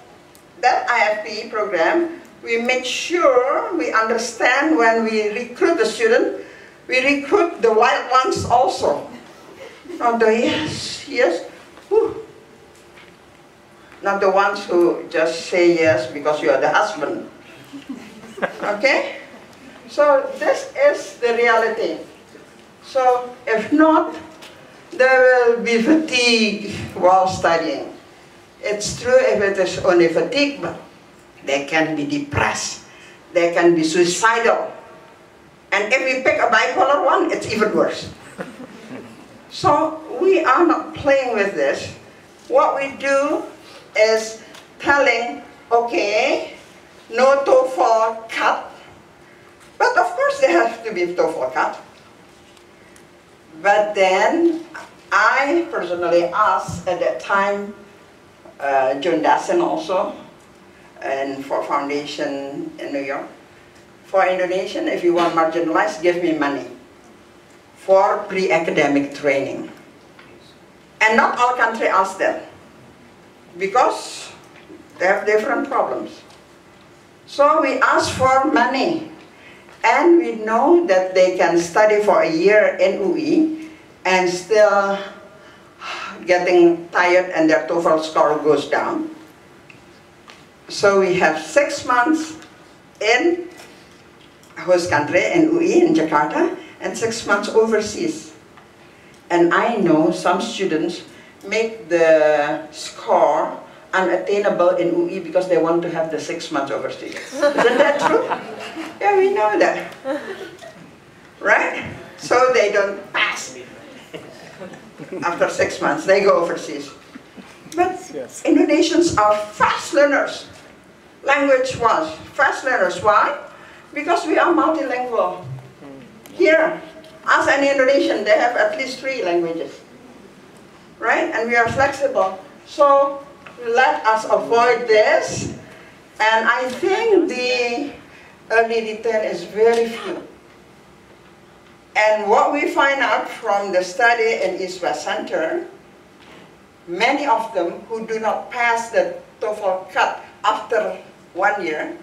that IFP program, we make sure we understand when we recruit the student, we recruit the wild ones also. Not the yes, yes, whew. Not the ones who just say yes because you are the husband. Okay? So this is the reality. So if not, there will be fatigue while studying. It's true if it is only fatigue, but they can be depressed. They can be suicidal. And if we pick a bipolar one, it's even worse. So we are not playing with this. What we do is telling, okay, no TOEFL cut. But of course there has to be TOEFL cut. But then I personally asked at that time, John Dassen also, and for Foundation in New York, for Indonesian, if you want marginalized, give me money for pre-academic training. And not all countries ask them, because they have different problems. So we asked for money, And we know that they can study for a year in UE and still getting tired and their TOEFL score goes down. So we have 6 months in host country, in UE, in Jakarta, and 6 months overseas. And I know some students make the score unattainable in UE because they want to have the 6 months overseas. Isn't that true? Yeah, we know that. Right? So they don't pass. After 6 months, they go overseas. But Indonesians are fast learners. Language-wise, fast learners. Why? Because we are multilingual. Here, as an Indonesian, they have at least 3 languages. Right? And we are flexible. So let us avoid this. And I think the early return is very few. And what we find out from the study in East-West Center, many of them who do not pass the TOEFL cut after 1 year,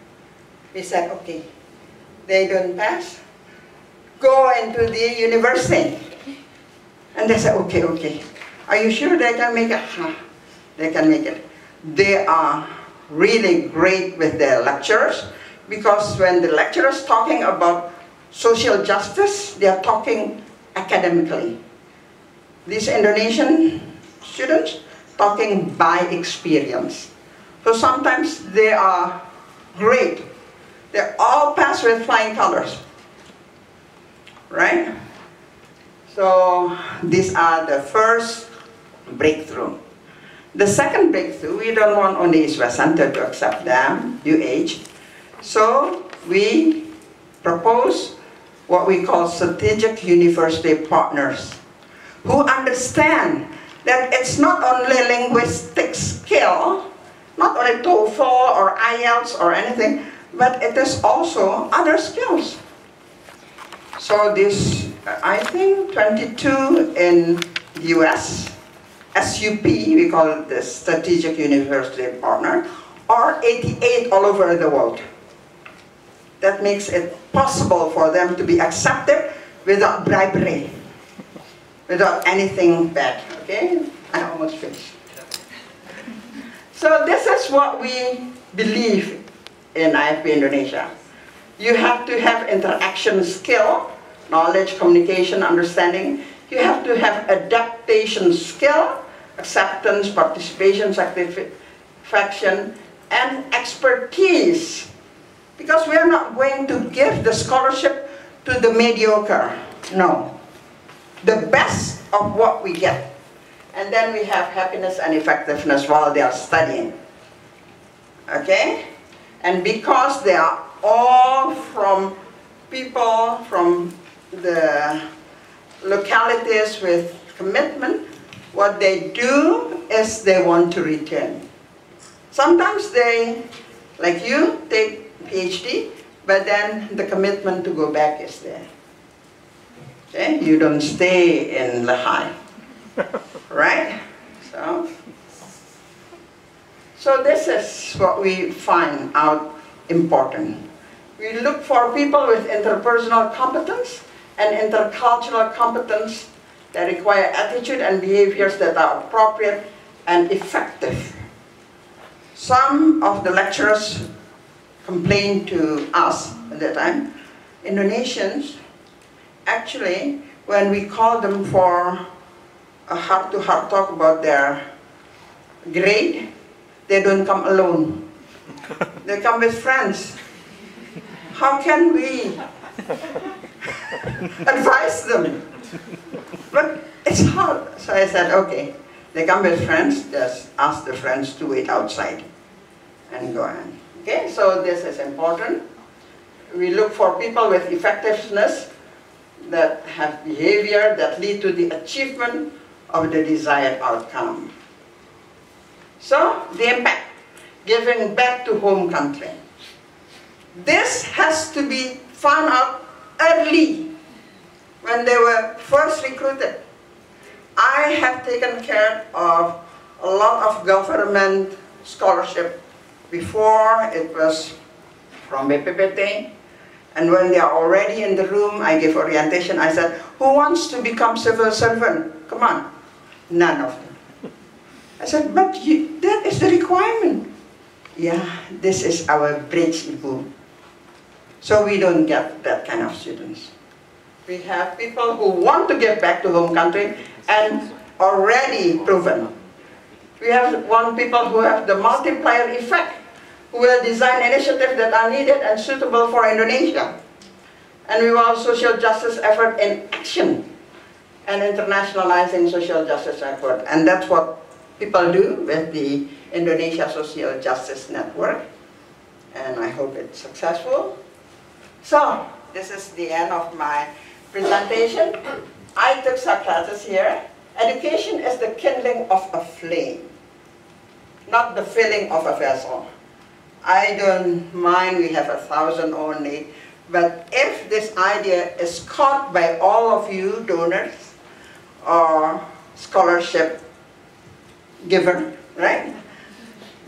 we said, okay, they don't pass, go into the university. And they said, okay, okay. Are you sure they can make it? They can make it. They are really great with their lecturers, because when the lecturer is talking about social justice, they are talking academically. These Indonesian students talking by experience. So sometimes they are great. They all pass with flying colors. Right? So these are the first breakthrough. The second breakthrough, we don't want only East-West Center to accept them, UH. So we propose what we call strategic university partners, who understand that it's not only linguistic skill, not only TOEFL or IELTS or anything, but it is also other skills. So this, I think 22 in the US, SUP, we call it the strategic university partner, or 88 all over the world. That makes it possible for them to be accepted without bribery, without anything bad. Okay? I almost finished. So this is what we believe in IFP Indonesia. You have to have interaction skill, knowledge, communication, understanding. You have to have adaptation skill, acceptance, participation, satisfaction, and expertise. Because we are not going to give the scholarship to the mediocre. No. The best of what we get. And then we have happiness and effectiveness while they are studying. Okay? And because they are all from people from the localities with commitment, what they do is they want to return. Sometimes they, like you, take PhD, but then the commitment to go back is there. Okay? You don't stay in Lehigh. Right? So this is what we find out important. We look for people with interpersonal competence and intercultural competence that require attitude and behaviors that are appropriate and effective. Some of the lecturers complained to us at that time, Indonesians, actually, when we call them for a heart-to-heart talk about their grade, they don't come alone. They come with friends. How can we advise them? But it's hard. So I said, okay, they come with friends, just ask the friends to wait outside and go on. Okay, so this is important. We look for people with effectiveness that have behavior that lead to the achievement of the desired outcome. So, the impact, giving back to home country. This has to be found out early, when they were first recruited. I have taken care of a lot of government scholarship before. It was from BPPT, And when they are already in the room, I give orientation. I said, who wants to become civil servant? Come on. None of them. I said, but that is the requirement. Yeah, this is our bridge, Ibu. So we don't get that kind of students. We have people who want to give back to home country and already proven. We have people who have the multiplier effect, who will design initiatives that are needed and suitable for Indonesia. And we want social justice effort in action and internationalizing social justice effort. And that's what people do with the Indonesia Social Justice Network. And I hope it's successful. So, this is the end of my presentation. I took Socrates here. Education is the kindling of a flame, not the filling of a vessel. I don't mind we have 1,000 only, but if this idea is caught by all of you donors or scholarship giver, right?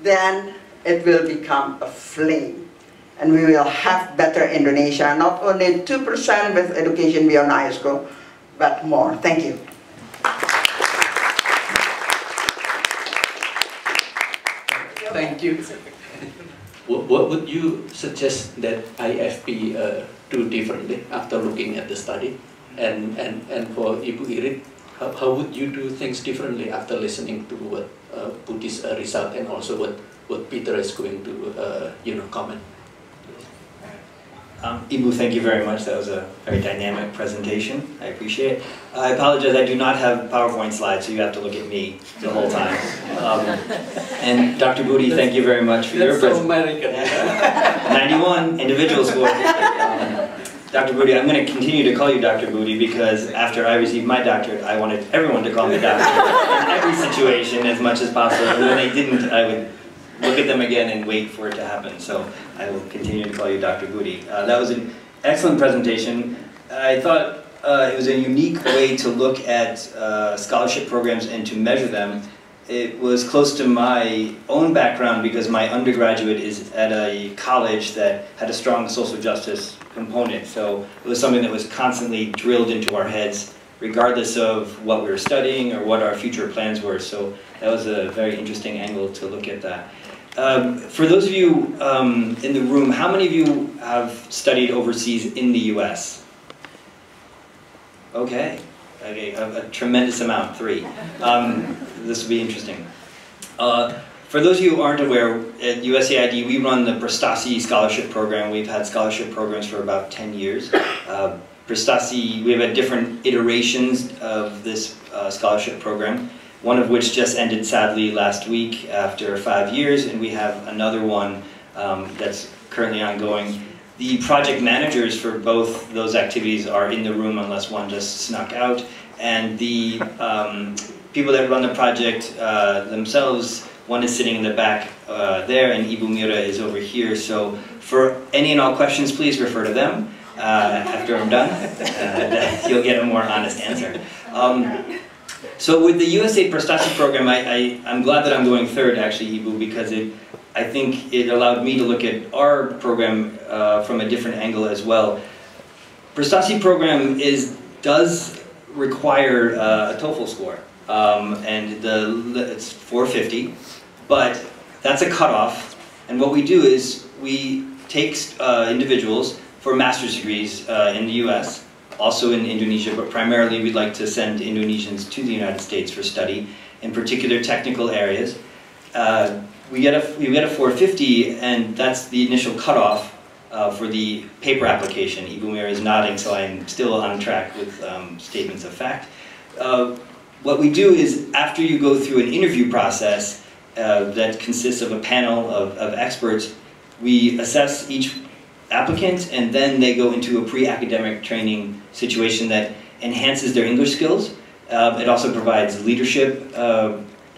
Then it will become a flame. And we will have better Indonesia, not only 2% with education beyond high school, but more. Thank you. Thank you. What would you suggest that IFP do differently after looking at the study? And for Ibu Irit, how would you do things differently after listening to what Budi's result and also what Peter is going to comment? Ibu, thank you very much. That was a very dynamic presentation. I appreciate it. I apologize, I do not have PowerPoint slides, so you have to look at me the whole time. And Dr. Budi, thank you very much for your presentation. 91, individual score. Dr. Budi, I'm going to continue to call you Dr. Budi because after I received my doctorate, I wanted everyone to call me doctor in every situation as much as possible. And when they didn't, I would look at them again and wait for it to happen. So I will continue to call you Dr. Budi. That was an excellent presentation. I thought it was a unique way to look at scholarship programs and to measure them. It was close to my own background because my undergraduate is at a college that had a strong social justice component. So it was something that was constantly drilled into our heads regardless of what we were studying or what our future plans were. So that was a very interesting angle to look at that. For those of you in the room, how many of you have studied overseas in the US? Okay, a tremendous amount, 3. This will be interesting. For those of you who aren't aware, at USAID we run the Prestasi Scholarship Program. We've had scholarship programs for about 10 years. Prestasi, we have had different iterations of this scholarship program, one of which just ended sadly last week after 5 years, and we have another one that's currently ongoing. The project managers for both those activities are in the room unless one just snuck out, and the people that run the project themselves, one is sitting in the back there, and Ibu Mira is over here. So for any and all questions, please refer to them after I'm done. You'll get a more honest answer. So with the USA Prestasi program, I'm glad that I'm going third, actually, Ibu, because I think it allowed me to look at our program from a different angle as well. Prestasi program does require a TOEFL score, and it's 450, but that's a cutoff. And what we do is we take individuals for master's degrees in the US, also in Indonesia, but primarily we'd like to send Indonesians to the United States for study, in particular technical areas. We get a 450, and that's the initial cutoff for the paper application. Ibu Mira is nodding, so I'm still on track with statements of fact. What we do is, after you go through an interview process that consists of a panel of experts, we assess each applicant, and then they go into a pre-academic training situation that enhances their English skills. It also provides leadership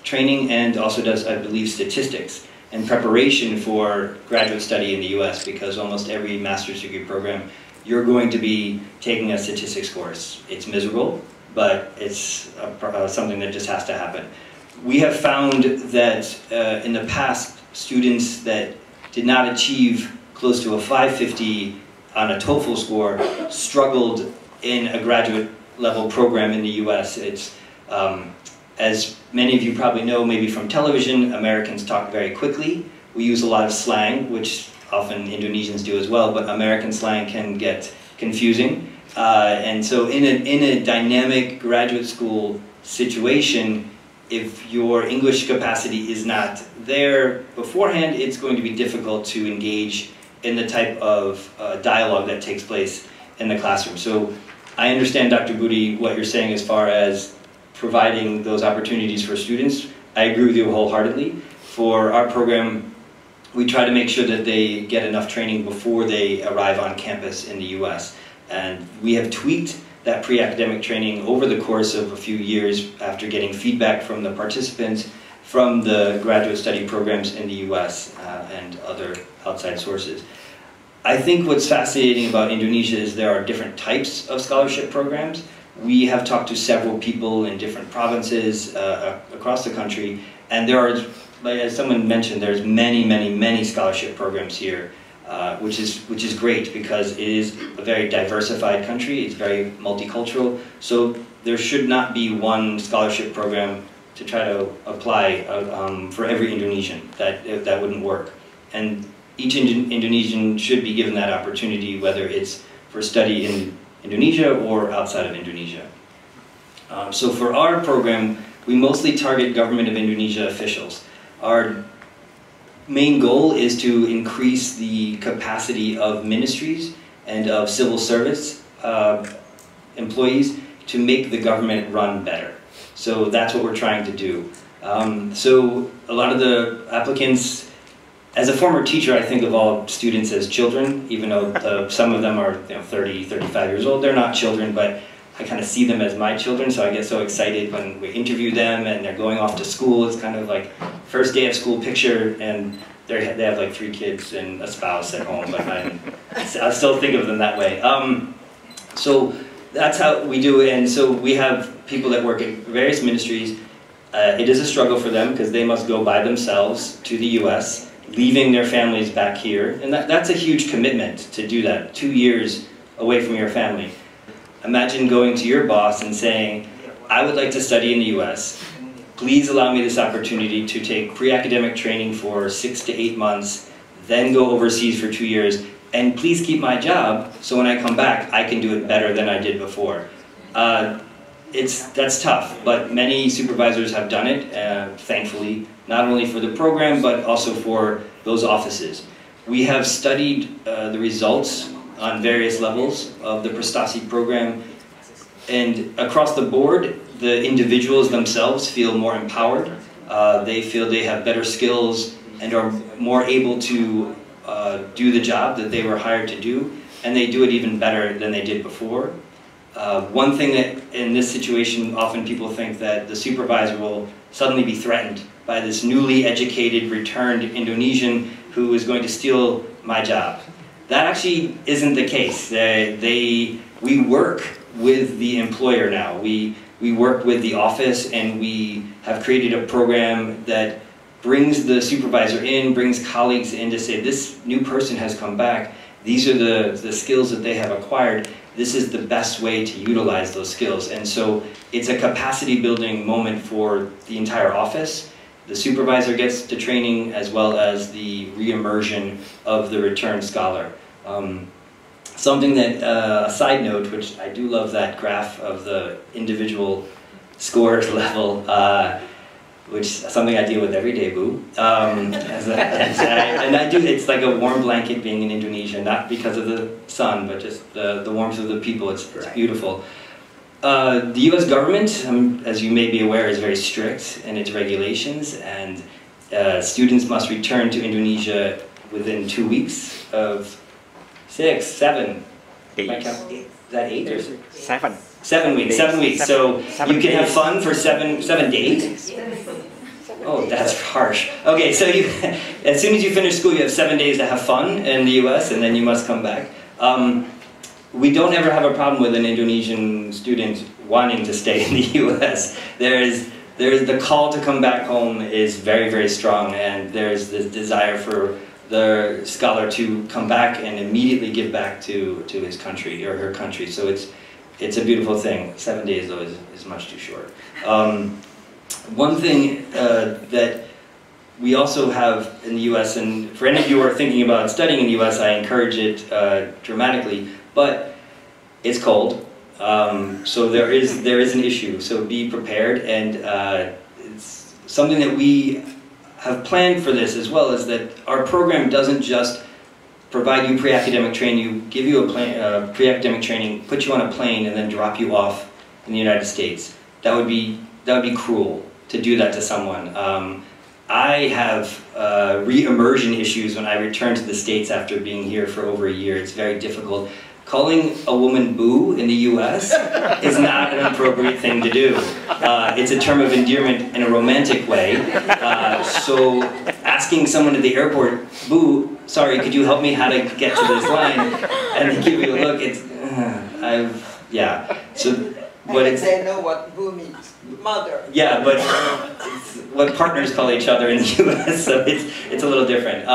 training and also does, I believe, statistics and preparation for graduate study in the US, because almost every master's degree program, you're going to be taking a statistics course. It's miserable, but it's something that just has to happen. We have found that in the past, students that did not achieve close to a 550 on a TOEFL score struggled in a graduate level program in the US. It's, as many of you probably know, maybe from television, Americans talk very quickly. We use a lot of slang, which often Indonesians do as well, but American slang can get confusing. And so in a dynamic graduate school situation, if your English capacity is not there beforehand, it's going to be difficult to engage in the type of dialogue that takes place in the classroom. So I understand, Dr. Budi, what you're saying as far as providing those opportunities for students. I agree with you wholeheartedly. For our program, we try to make sure that they get enough training before they arrive on campus in the US. And we have tweaked that pre-academic training over the course of a few years after getting feedback from the participants from the graduate study programs in the US and other outside sources. I think what's fascinating about Indonesia is there are different types of scholarship programs. We have talked to several people in different provinces across the country, and there are, as someone mentioned, there's many scholarship programs here, which is great because it is a very diversified country. It's very multicultural, so there should not be one scholarship program to try to apply for every Indonesian. That wouldn't work. And each Indonesian should be given that opportunity, whether it's for study in Indonesia or outside of Indonesia. So for our program, we mostly target government of Indonesia officials. Our main goal is to increase the capacity of ministries and of civil service employees to make the government run better. So that's what we're trying to do. So a lot of the applicants, as a former teacher, I think of all students as children, even though some of them are 30, 35 years old. They're not children, but I kind of see them as my children, so I get so excited when we interview them and they're going off to school. It's kind of like first day of school picture, and they have like 3 kids and a spouse at home, but I still think of them that way. So that's how we do it, and so we have people that work in various ministries. It is a struggle for them because they must go by themselves to the US, leaving their families back here, and that's a huge commitment to do that, 2 years away from your family. Imagine going to your boss and saying, I would like to study in the US. Please allow me this opportunity to take pre-academic training for 6 to 8 months, then go overseas for 2 years, and please keep my job so when I come back, I can do it better than I did before. That's tough, but many supervisors have done it, thankfully, not only for the program, but also for those offices. We have studied the results on various levels of the Prestasi program, and across the board, the individuals themselves feel more empowered. They feel they have better skills and are more able to do the job that they were hired to do, and they do it even better than they did before. One thing that in this situation, often people think that the supervisor will suddenly be threatened by this newly educated, returned Indonesian who is going to steal my job. That actually isn't the case. We work with the employer now. We work with the office, and we have created a program that brings the supervisor in, brings colleagues in to say, this new person has come back, these are the skills that they have acquired, this is the best way to utilize those skills. And so it's a capacity building moment for the entire office. The supervisor gets the training as well as the re-immersion of the returned scholar. Something that, a side note, which I do love that graph of the individual scores level, which is something I deal with every day, Boo. And I do, it's like a warm blanket being in Indonesia, not because of the sun, but just the warmth of the people. It's beautiful. The US government, as you may be aware, is very strict in its regulations, and students must return to Indonesia within 2 weeks of 6, 7. Is that 8 or 7? 7 weeks. 7 weeks. So you can have fun for 7 days. Oh, that's harsh. Okay, so as soon as you finish school, you have 7 days to have fun in the US, and then you must come back. We don't ever have a problem with an Indonesian student wanting to stay in the US. There's the call to come back home is very, very strong, and there's this desire for the scholar to come back and immediately give back to his country or her country. So it's a beautiful thing. 7 days though is much too short. One thing that we also have in the US, and for any of you who are thinking about studying in the US, I encourage it dramatically, but it's cold. So there is an issue, so be prepared, and it's something that we have planned for this as well, is that our program doesn't just provide you pre-academic training, give you a pre-academic training, put you on a plane, and then drop you off in the United States. That would be cruel to do that to someone. I have re-immersion issues when I return to the States after being here for over a year. It's very difficult. Calling a woman boo in the US is not an appropriate thing to do. It's a term of endearment in a romantic way. So asking someone at the airport, boo, sorry, could you help me how to get to this line? And they give you a look, it's, yeah. So, but it's, they know what boo means, mother. Yeah, but it's what partners call each other in the US, so it's a little different.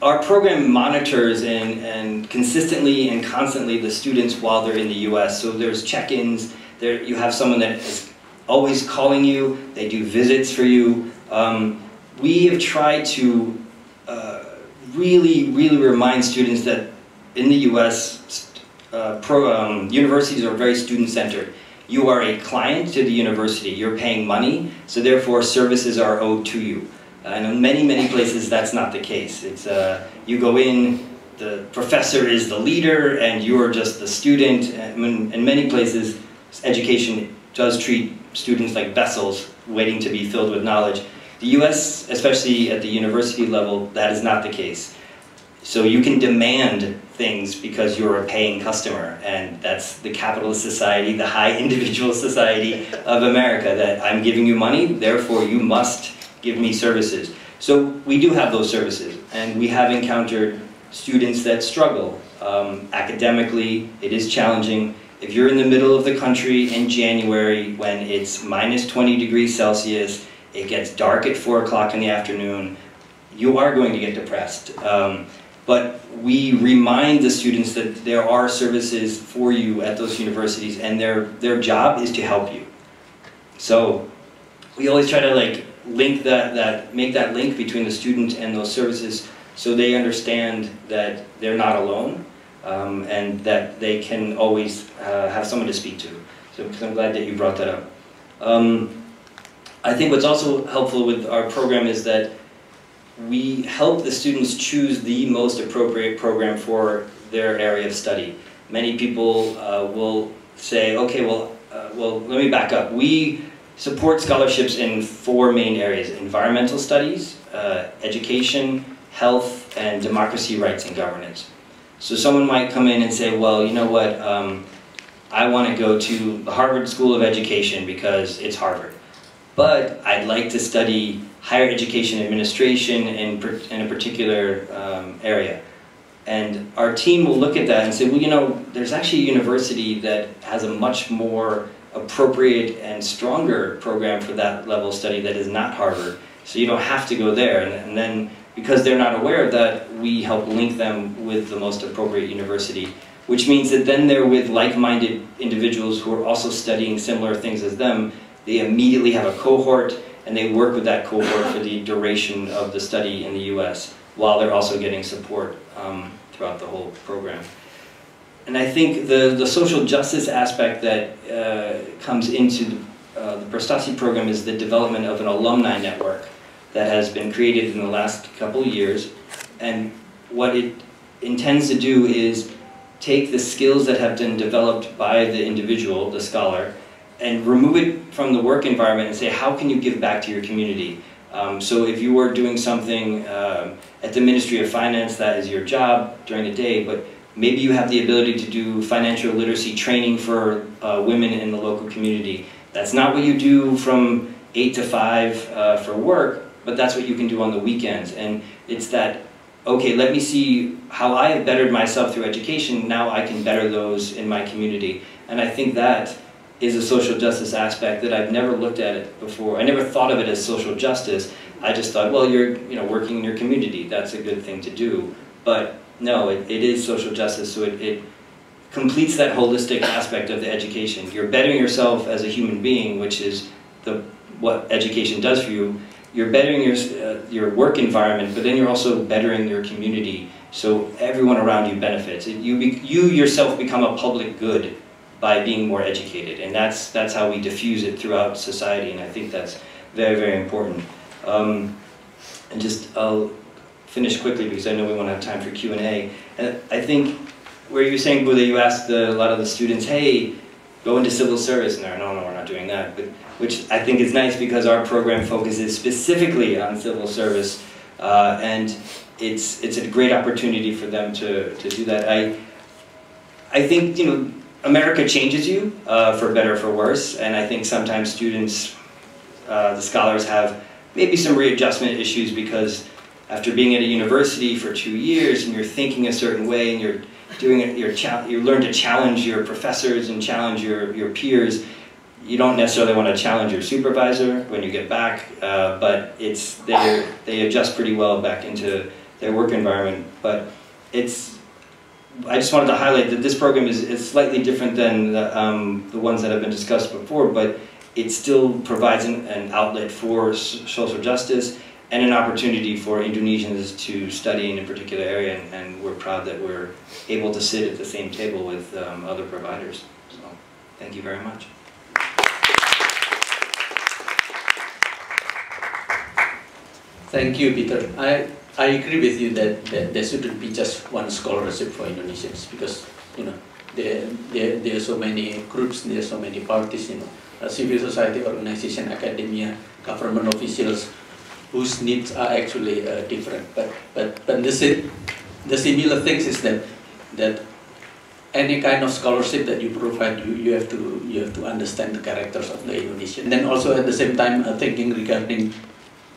Our program monitors and consistently and constantly the students while they're in the US. So there's check-ins, you have someone that is always calling you, they do visits for you. We have tried to really remind students that in the US, universities are very student-centered. You are a client to the university, you're paying money, so therefore services are owed to you. And in many places that's not the case. It's you go in, the professor is the leader, and you're just the student. And in many places, education does treat students like vessels waiting to be filled with knowledge. The US, especially at the university level, that is not the case. So you can demand things because you're a paying customer, and that's the capitalist society, the high individual society of America, that I'm giving you money, therefore you must give me services. So we do have those services, and we have encountered students that struggle. Academically, it is challenging. If you're in the middle of the country in January when it's minus 20 degrees Celsius, it gets dark at 4 o'clock in the afternoon, you are going to get depressed. But we remind the students that there are services for you at those universities, and their job is to help you. So we always try to link make that link between the student and those services, so they understand that they're not alone, and that they can always have someone to speak to. So I'm glad that you brought that up. I think what's also helpful with our program is that we help the students choose the most appropriate program for their area of study. Many people will say, okay, well, let me back up. We support scholarships in 4 main areas: environmental studies, education, health, and democracy, rights, and governance. So someone might come in and say, well, you know what, I want to go to the Harvard School of Education because it's Harvard. But I'd like to study higher education administration in a particular area. And our team will look at that and say, well, you know, there's actually a university that has a much more appropriate and stronger program for that level of study that is not Harvard, so you don't have to go there. And then, because they're not aware of that, we help link them with the most appropriate university, which means that then they're with like-minded individuals who are also studying similar things as them. They immediately have a cohort, and they work with that cohort for the duration of the study in the US, while they're also getting support throughout the whole program. And I think the social justice aspect that comes into the Prestasi program is the development of an alumni network that has been created in the last couple of years. And what it intends to do is take the skills that have been developed by the individual, the scholar, and remove it from the work environment and say, how can you give back to your community? So if you are doing something at the Ministry of Finance, that is your job during the day, but maybe you have the ability to do financial literacy training for women in the local community. That's not what you do from 8 to 5 for work, but that's what you can do on the weekends. And it's that, okay, let me see how I have bettered myself through education, now I can better those in my community. And I think that is a social justice aspect that I've never looked at it before. I never thought of it as social justice, I just thought, well, you're working in your community, that's a good thing to do. But no, it is social justice, so it completes that holistic aspect of the education. You're bettering yourself as a human being, which is what education does for you. You're bettering your work environment, but then you're also bettering your community, so everyone around you benefits. You yourself become a public good by being more educated, and that's how we diffuse it throughout society, and I think that's very, very important. And I'll finish quickly because I know we won't have time for Q&A. And I think where you're saying, Budi, you asked a lot of the students, hey, go into civil service, and they're, no, we're not doing that. But, which I think is nice because our program focuses specifically on civil service, and it's a great opportunity for them to do that. I think, America changes you, for better or for worse, and I think sometimes students, the scholars have maybe some readjustment issues because after being at a university for 2 years and you're thinking a certain way and you're doing it, you learn to challenge your professors and challenge your peers. You don't necessarily want to challenge your supervisor when you get back, but they adjust pretty well back into their work environment. But I just wanted to highlight that this program is slightly different than the ones that have been discussed before, but it still provides an outlet for social justice and an opportunity for Indonesians to study in a particular area, and we're proud that we're able to sit at the same table with other providers. So, thank you very much. Thank you, Peter. I agree with you that there shouldn't be just one scholarship for Indonesians, because there are so many groups, there are so many parties, civil society organization, academia, government officials, whose needs are actually different. But the similar things is that any kind of scholarship that you provide, you have to understand the characters of the Indonesian. And then also at the same time thinking regarding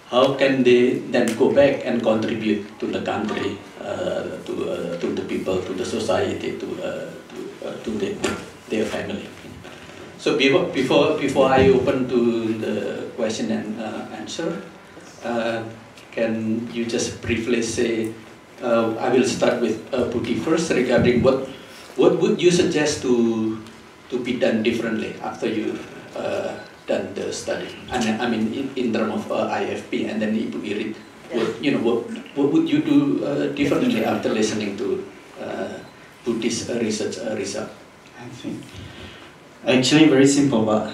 how can they then go back and contribute to the country, to the people, to the society, to their family. So before I open to the question and answer, can you just briefly say, I will start with Budi first, regarding what would you suggest to be done differently after you done the study? And I mean in terms of IFP, and then Ibu Irit, what would you do differently after listening to Budi's research result? I think actually very simple, but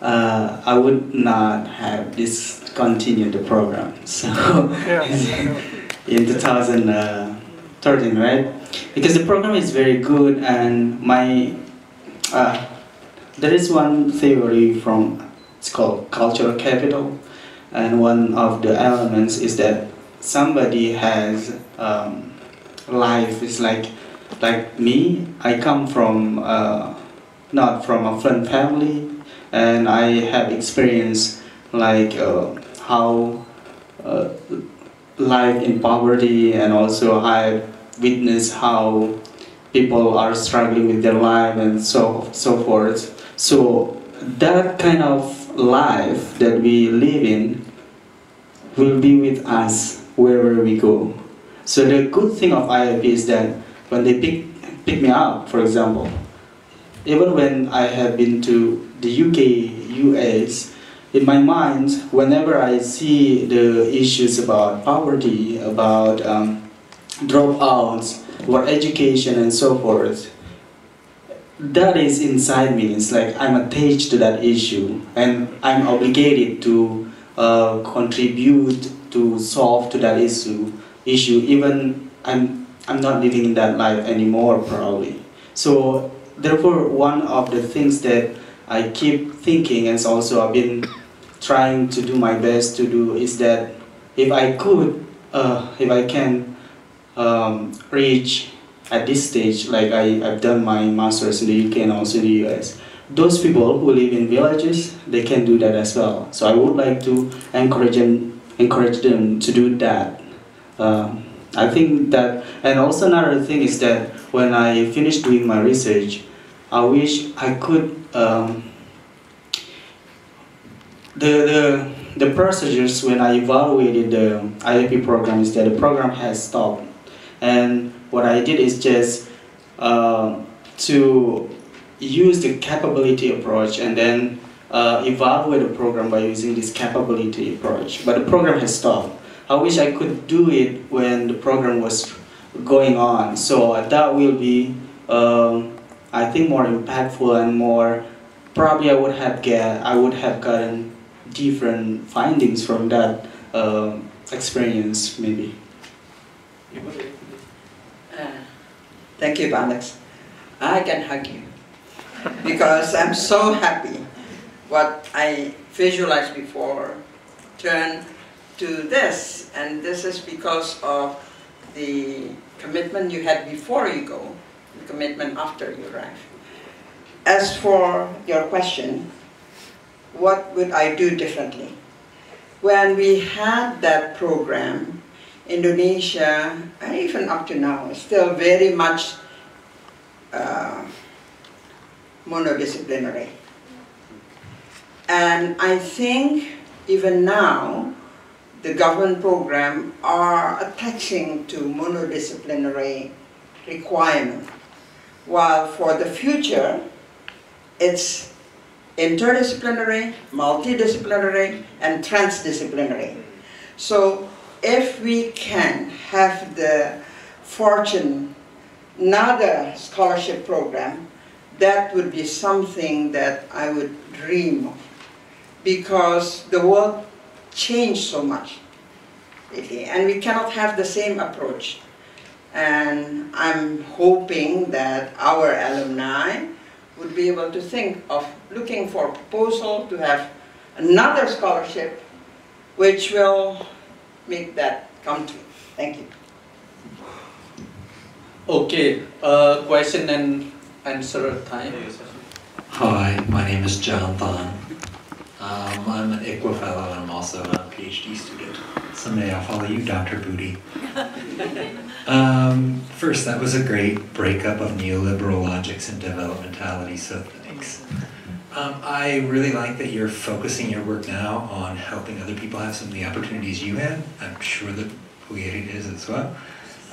I would not have discontinued the program. So in 2013, right? Because the program is very good, and there is one theory it's called cultural capital, and one of the elements is that somebody has life is like me. I come from not from a fluent family, and I have experienced like how life in poverty, and also I witnessed how people are struggling with their life and so forth. So that kind of life that we live in will be with us wherever we go. So the good thing of IFP is that when they pick me up, for example, even when I have been to the UK, US, in my mind, whenever I see the issues about poverty, about dropouts, about education and so forth, that is inside me. It's like I'm attached to that issue, and I'm obligated to contribute to solve to that issue. Even I'm not living in that life anymore, probably. So therefore, one of the things that I keep thinking, and also I've been trying to do my best to do, is that if I can reach at this stage, like I've done my master's in the UK and also in the US, those people who live in villages, they can do that as well. So I would like to encourage them to do that. I think that, and also another thing is that when I finish doing my research, I wish I could, the procedures when I evaluated the IFP program is that the program has stopped. And what I did is just to use the capability approach and then evaluate the program by using this capability approach. But the program has stopped. I wish I could do it when the program was going on. So that will be, I think, more impactful and more. Probably I would have gotten different findings from that experience, maybe. Thank you, Alex. I can hug you because I'm so happy what I visualized before turned to this, and this is because of the commitment you had before you go, the commitment after you arrive. As for your question, what would I do differently? When we had that program, Indonesia, and even up to now, is still very much monodisciplinary. And I think even now, the government program are attaching to monodisciplinary requirement, while for the future, it's interdisciplinary, multidisciplinary, and transdisciplinary. So if we can have the fortune, another scholarship program, that would be something that I would dream of, because the world changed so much lately, and we cannot have the same approach. And I'm hoping that our alumni would be able to think of looking for a proposal to have another scholarship which will make that come true. Thank you. Okay, question and answer time. Hi, my name is John Thon. I'm an ICWA fellow and I'm also a PhD student. Someday I'll follow you, Dr. Budi. First, that was a great breakup of neoliberal logics and developmentality, so thanks. I really like that you're focusing your work now on helping other people have some of the opportunities you had. I'm sure that Uyeri is as well.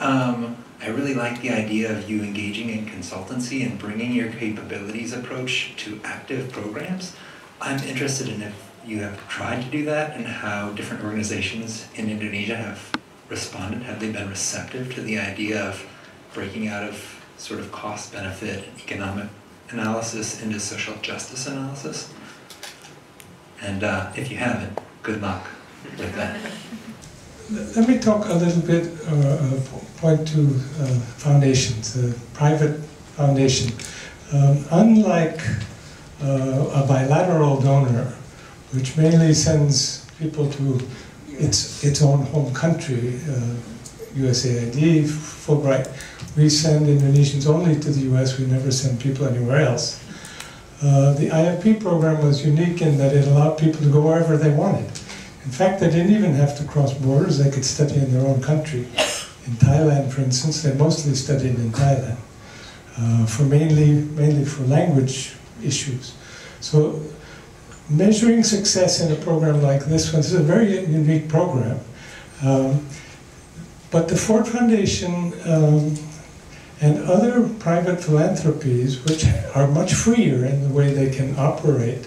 I really like the idea of you engaging in consultancy and bringing your capabilities approach to active programs. I'm interested in if you have tried to do that and how different organizations in Indonesia have responded. Have they been receptive to the idea of breaking out of sort of cost-benefit economic analysis into social justice analysis? And if you haven't, good luck with that. Let me talk a little bit, point to foundations, private foundation. Unlike a bilateral donor, which mainly sends people to its own home country, USAID, Fulbright, we send Indonesians only to the US, we never send people anywhere else. The IFP program was unique in that it allowed people to go wherever they wanted. In fact, they didn't even have to cross borders, they could study in their own country. In Thailand, for instance, they mostly studied in Thailand, for mainly for language issues. So measuring success in a program like this one, this is a very unique program. But the Ford Foundation and other private philanthropies, which are much freer in the way they can operate.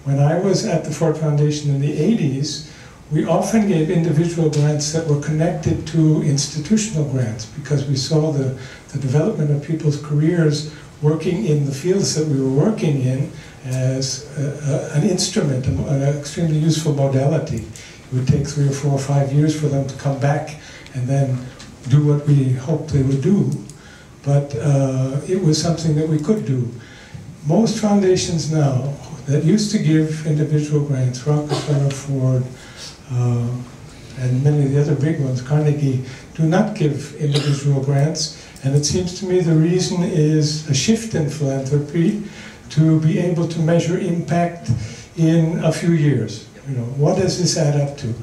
When I was at the Ford Foundation in the 80s, we often gave individual grants that were connected to institutional grants because we saw the development of people's careers working in the fields that we were working in as an instrument, an extremely useful modality. It would take 3 or 4 or 5 years for them to come back and then do what we hoped they would do. But it was something that we could do. Most foundations now that used to give individual grants, Rockefeller, Ford, and many of the other big ones, Carnegie, do not give individual grants. And it seems to me the reason is a shift in philanthropy to be able to measure impact in a few years. You know, what does this add up to?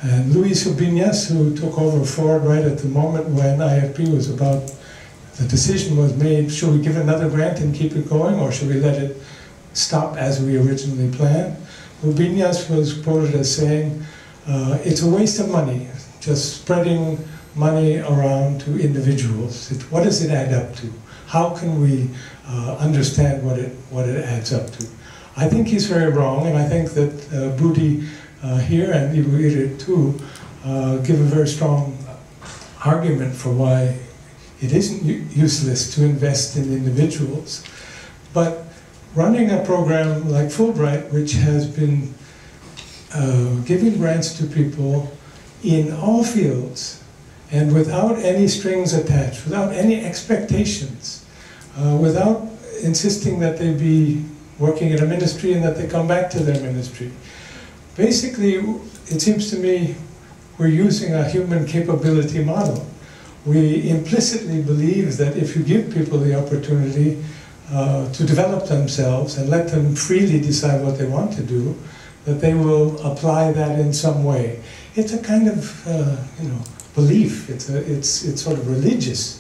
And Luis Ubiñas, who took over Ford right at the moment when IFP was about, the decision was made, should we give another grant and keep it going, or should we let it stop as we originally planned? Rubinias was quoted as saying, it's a waste of money, just spreading money around to individuals. What does it add up to? How can we understand what it adds up to? I think he's very wrong, and I think that Budi here, and Ibu too, give a very strong argument for why it isn't useless to invest in individuals. But running a program like Fulbright, which has been giving grants to people in all fields, and without any strings attached, without any expectations, without insisting that they be working in a ministry and that they come back to their ministry. Basically, it seems to me we're using a human capability model. We implicitly believe that if you give people the opportunity to develop themselves and let them freely decide what they want to do, that they will apply that in some way. It's a kind of belief. It's sort of religious,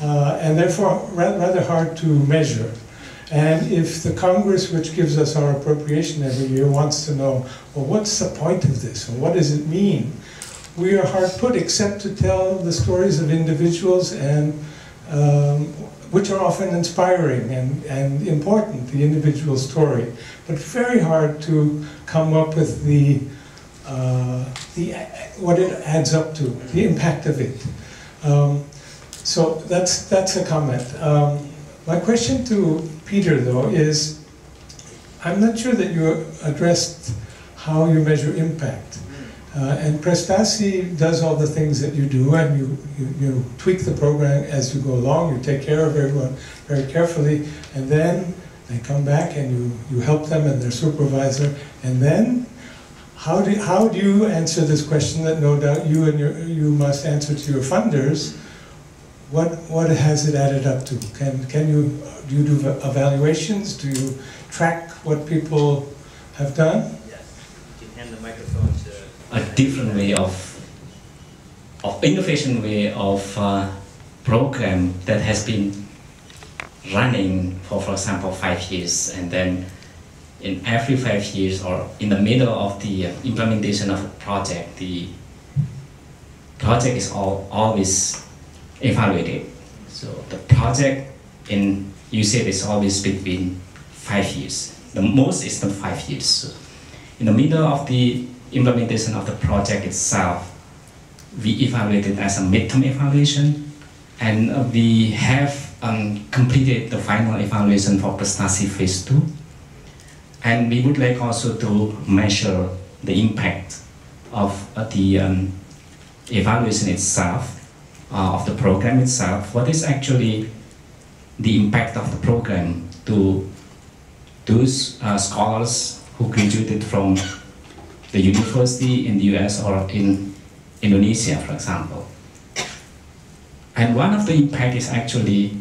and therefore rather hard to measure. And if the Congress, which gives us our appropriation every year, wants to know, well, what's the point of this, and what does it mean? We are hard put, except to tell the stories of individuals, and which are often inspiring and important, the individual story, but very hard to come up with what it adds up to, the impact of it. So that's a comment. My question to Peter, though, is, I'm not sure that you addressed how you measure impact. And Prestasi does all the things that you do, and you tweak the program as you go along, you take care of everyone very carefully, and then they come back and you help them and their supervisor, and then how do you answer this question that no doubt you must answer to your funders? What has it added up to? Do you do evaluations? Do you track what people have done? Yes. You hand the microphone to a different way of innovation way of program that has been running for example 5 years, and then in every 5 years or in the middle of the implementation of a project, the project is always evaluated. So the project in UCF is always between 5 years. The most is the 5 years. So in the middle of the implementation of the project itself, we evaluate it as a midterm evaluation, and we have completed the final evaluation for Prestasi Phase 2. And we would like also to measure the impact of the evaluation itself, of the program itself. What is actually the impact of the program to those scholars who graduated from the university in the US or in Indonesia, for example. And one of the impact is actually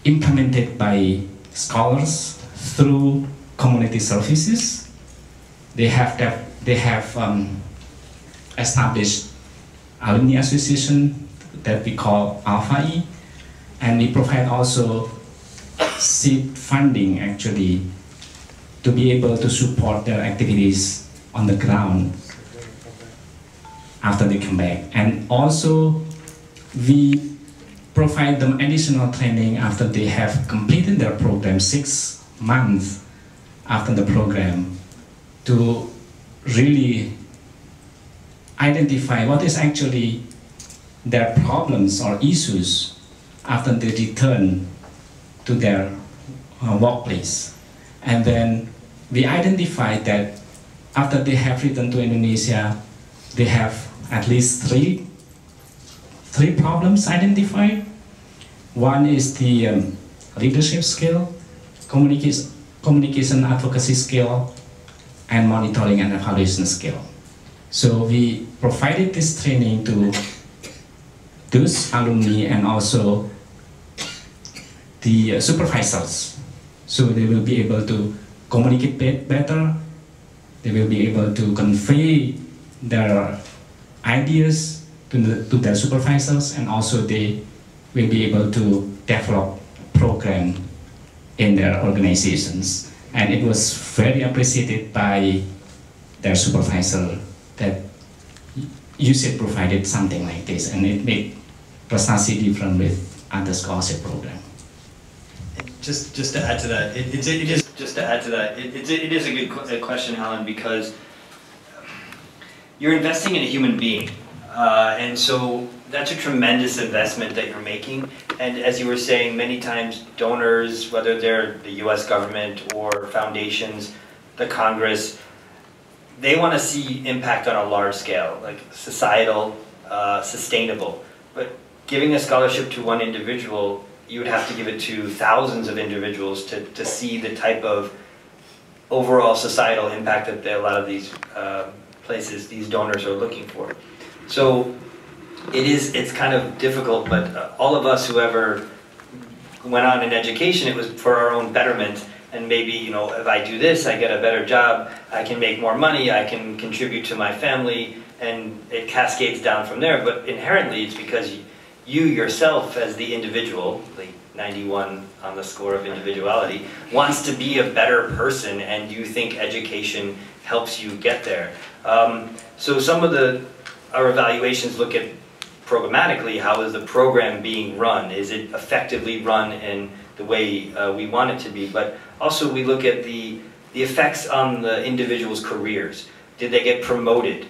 implemented by scholars through community services. They have established alumni association that we call Alpha E, and we provide also seed funding actually to be able to support their activities on the ground after they come back. And also we provide them additional training after they have completed their program 6 months after the program, to really identify what is actually their problems or issues after they return to their workplace. And then we identify that after they have returned to Indonesia, they have at least three problems identified. One is the leadership skill, communication advocacy skill, and monitoring and evaluation skill. So we provided this training to those alumni and also the supervisors. So they will be able to communicate better, they will be able to convey their ideas to their supervisors, and also they will be able to develop a program in their organizations. And it was very appreciated by their supervisor that you should provide something like this, and it makes precisely different with other scholarship program. Just to add to that, it is a good question, Alan, because you're investing in a human being, and so that's a tremendous investment that you're making. And as you were saying, many times donors, whether they're the U.S. government or foundations, the Congress, they want to see impact on a large scale, like societal, sustainable. But giving a scholarship to one individual, you would have to give it to thousands of individuals to see the type of overall societal impact that a lot of these places, these donors are looking for. So it's kind of difficult, but all of us who ever went on in education, it was for our own betterment. And maybe, you know, if I do this, I get a better job, I can make more money, I can contribute to my family, and it cascades down from there. But inherently, it's because you yourself as the individual, like 91 on the score of individuality, wants to be a better person, and you think education helps you get there. So some of our evaluations look at programmatically, how is the program being run? Is it effectively run in the way we want it to be? But also we look at the effects on the individual's careers. Did they get promoted?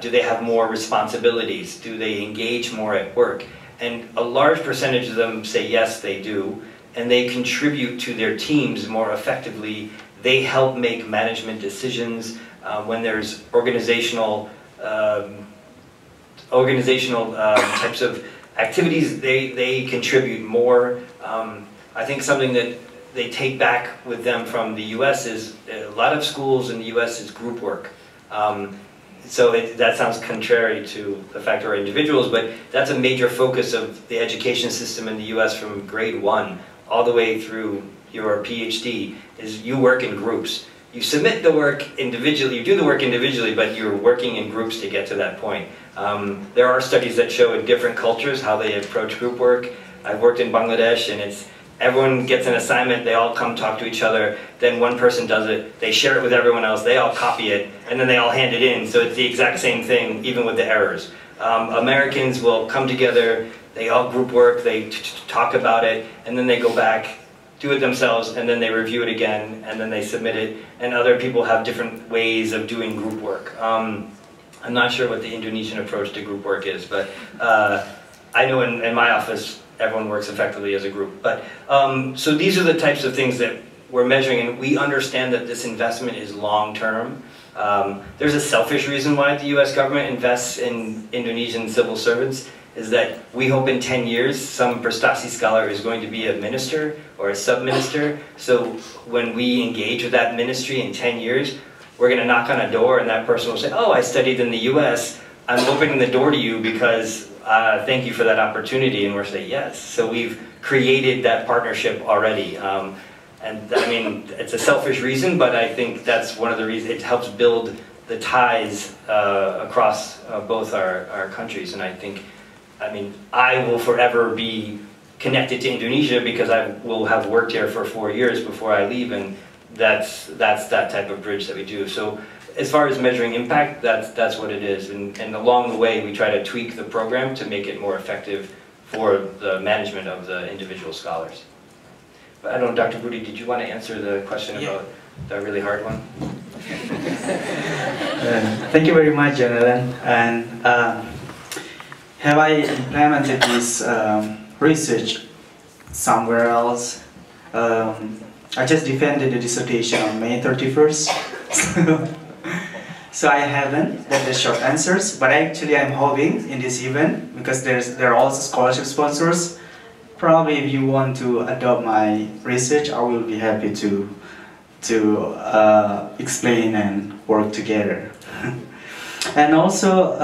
Do they have more responsibilities? Do they engage more at work? And a large percentage of them say yes, they do, and they contribute to their teams more effectively. They help make management decisions. When there's organizational types of activities, they contribute more. I think something that they take back with them from the U.S. is a lot of schools in the U.S. is group work. So that sounds contrary to the fact we're individuals, but that's a major focus of the education system in the U.S. from grade 1 all the way through your PhD, is you work in groups. You submit the work individually, you do the work individually, but you're working in groups to get to that point. There are studies that show in different cultures how they approach group work. I've worked in Bangladesh, and it's everyone gets an assignment, they all come talk to each other, then one person does it, they share it with everyone else, they all copy it, and then they all hand it in, so it's the exact same thing, even with the errors. Americans will come together, they all group work, they talk about it, and then they go back, do it themselves, and then they review it again, and then they submit it, and other people have different ways of doing group work. I'm not sure what the Indonesian approach to group work is, but I know in my office, everyone works effectively as a group. But so these are the types of things that we're measuring, and we understand that this investment is long-term. There's a selfish reason why the U.S. government invests in Indonesian civil servants, is that we hope in 10 years some prestasi scholar is going to be a minister or a sub-minister. So when we engage with that ministry in 10 years, we're going to knock on a door and that person will say, oh, I studied in the US, I'm opening the door to you because thank you for that opportunity, and we'll say yes. So we've created that partnership already. And I mean, it's a selfish reason, but I think that's one of the reasons. It helps build the ties across both our countries, and I think, I mean, I will forever be connected to Indonesia because I will have worked here for 4 years before I leave, and that's that type of bridge that we do. So as far as measuring impact, that's what it is, and along the way we try to tweak the program to make it more effective for the management of the individual scholars. But I don't know, Dr. Budi, did you want to answer the question about the really hard one? Thank you very much, Jonathan. And have I implemented this research somewhere else? I just defended the dissertation on May 31st. So I haven't, that's the short answers, but actually I'm hoping in this event, because there are also scholarship sponsors. Probably if you want to adopt my research, I will be happy to explain and work together. And also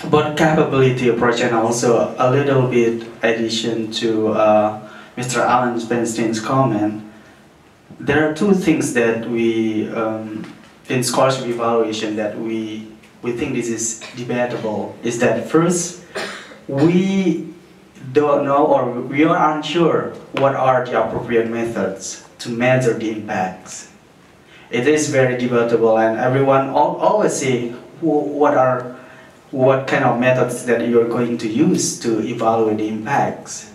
about capability approach, and also a little bit addition to Mr. Alan Spenstein's comment. There are two things that we in scholarship evaluation that we think this is debatable. Is that first, we don't know, or we are unsure what are the appropriate methods to measure the impacts. it is very debatable, and everyone always say what kind of methods that you're going to use to evaluate the impacts.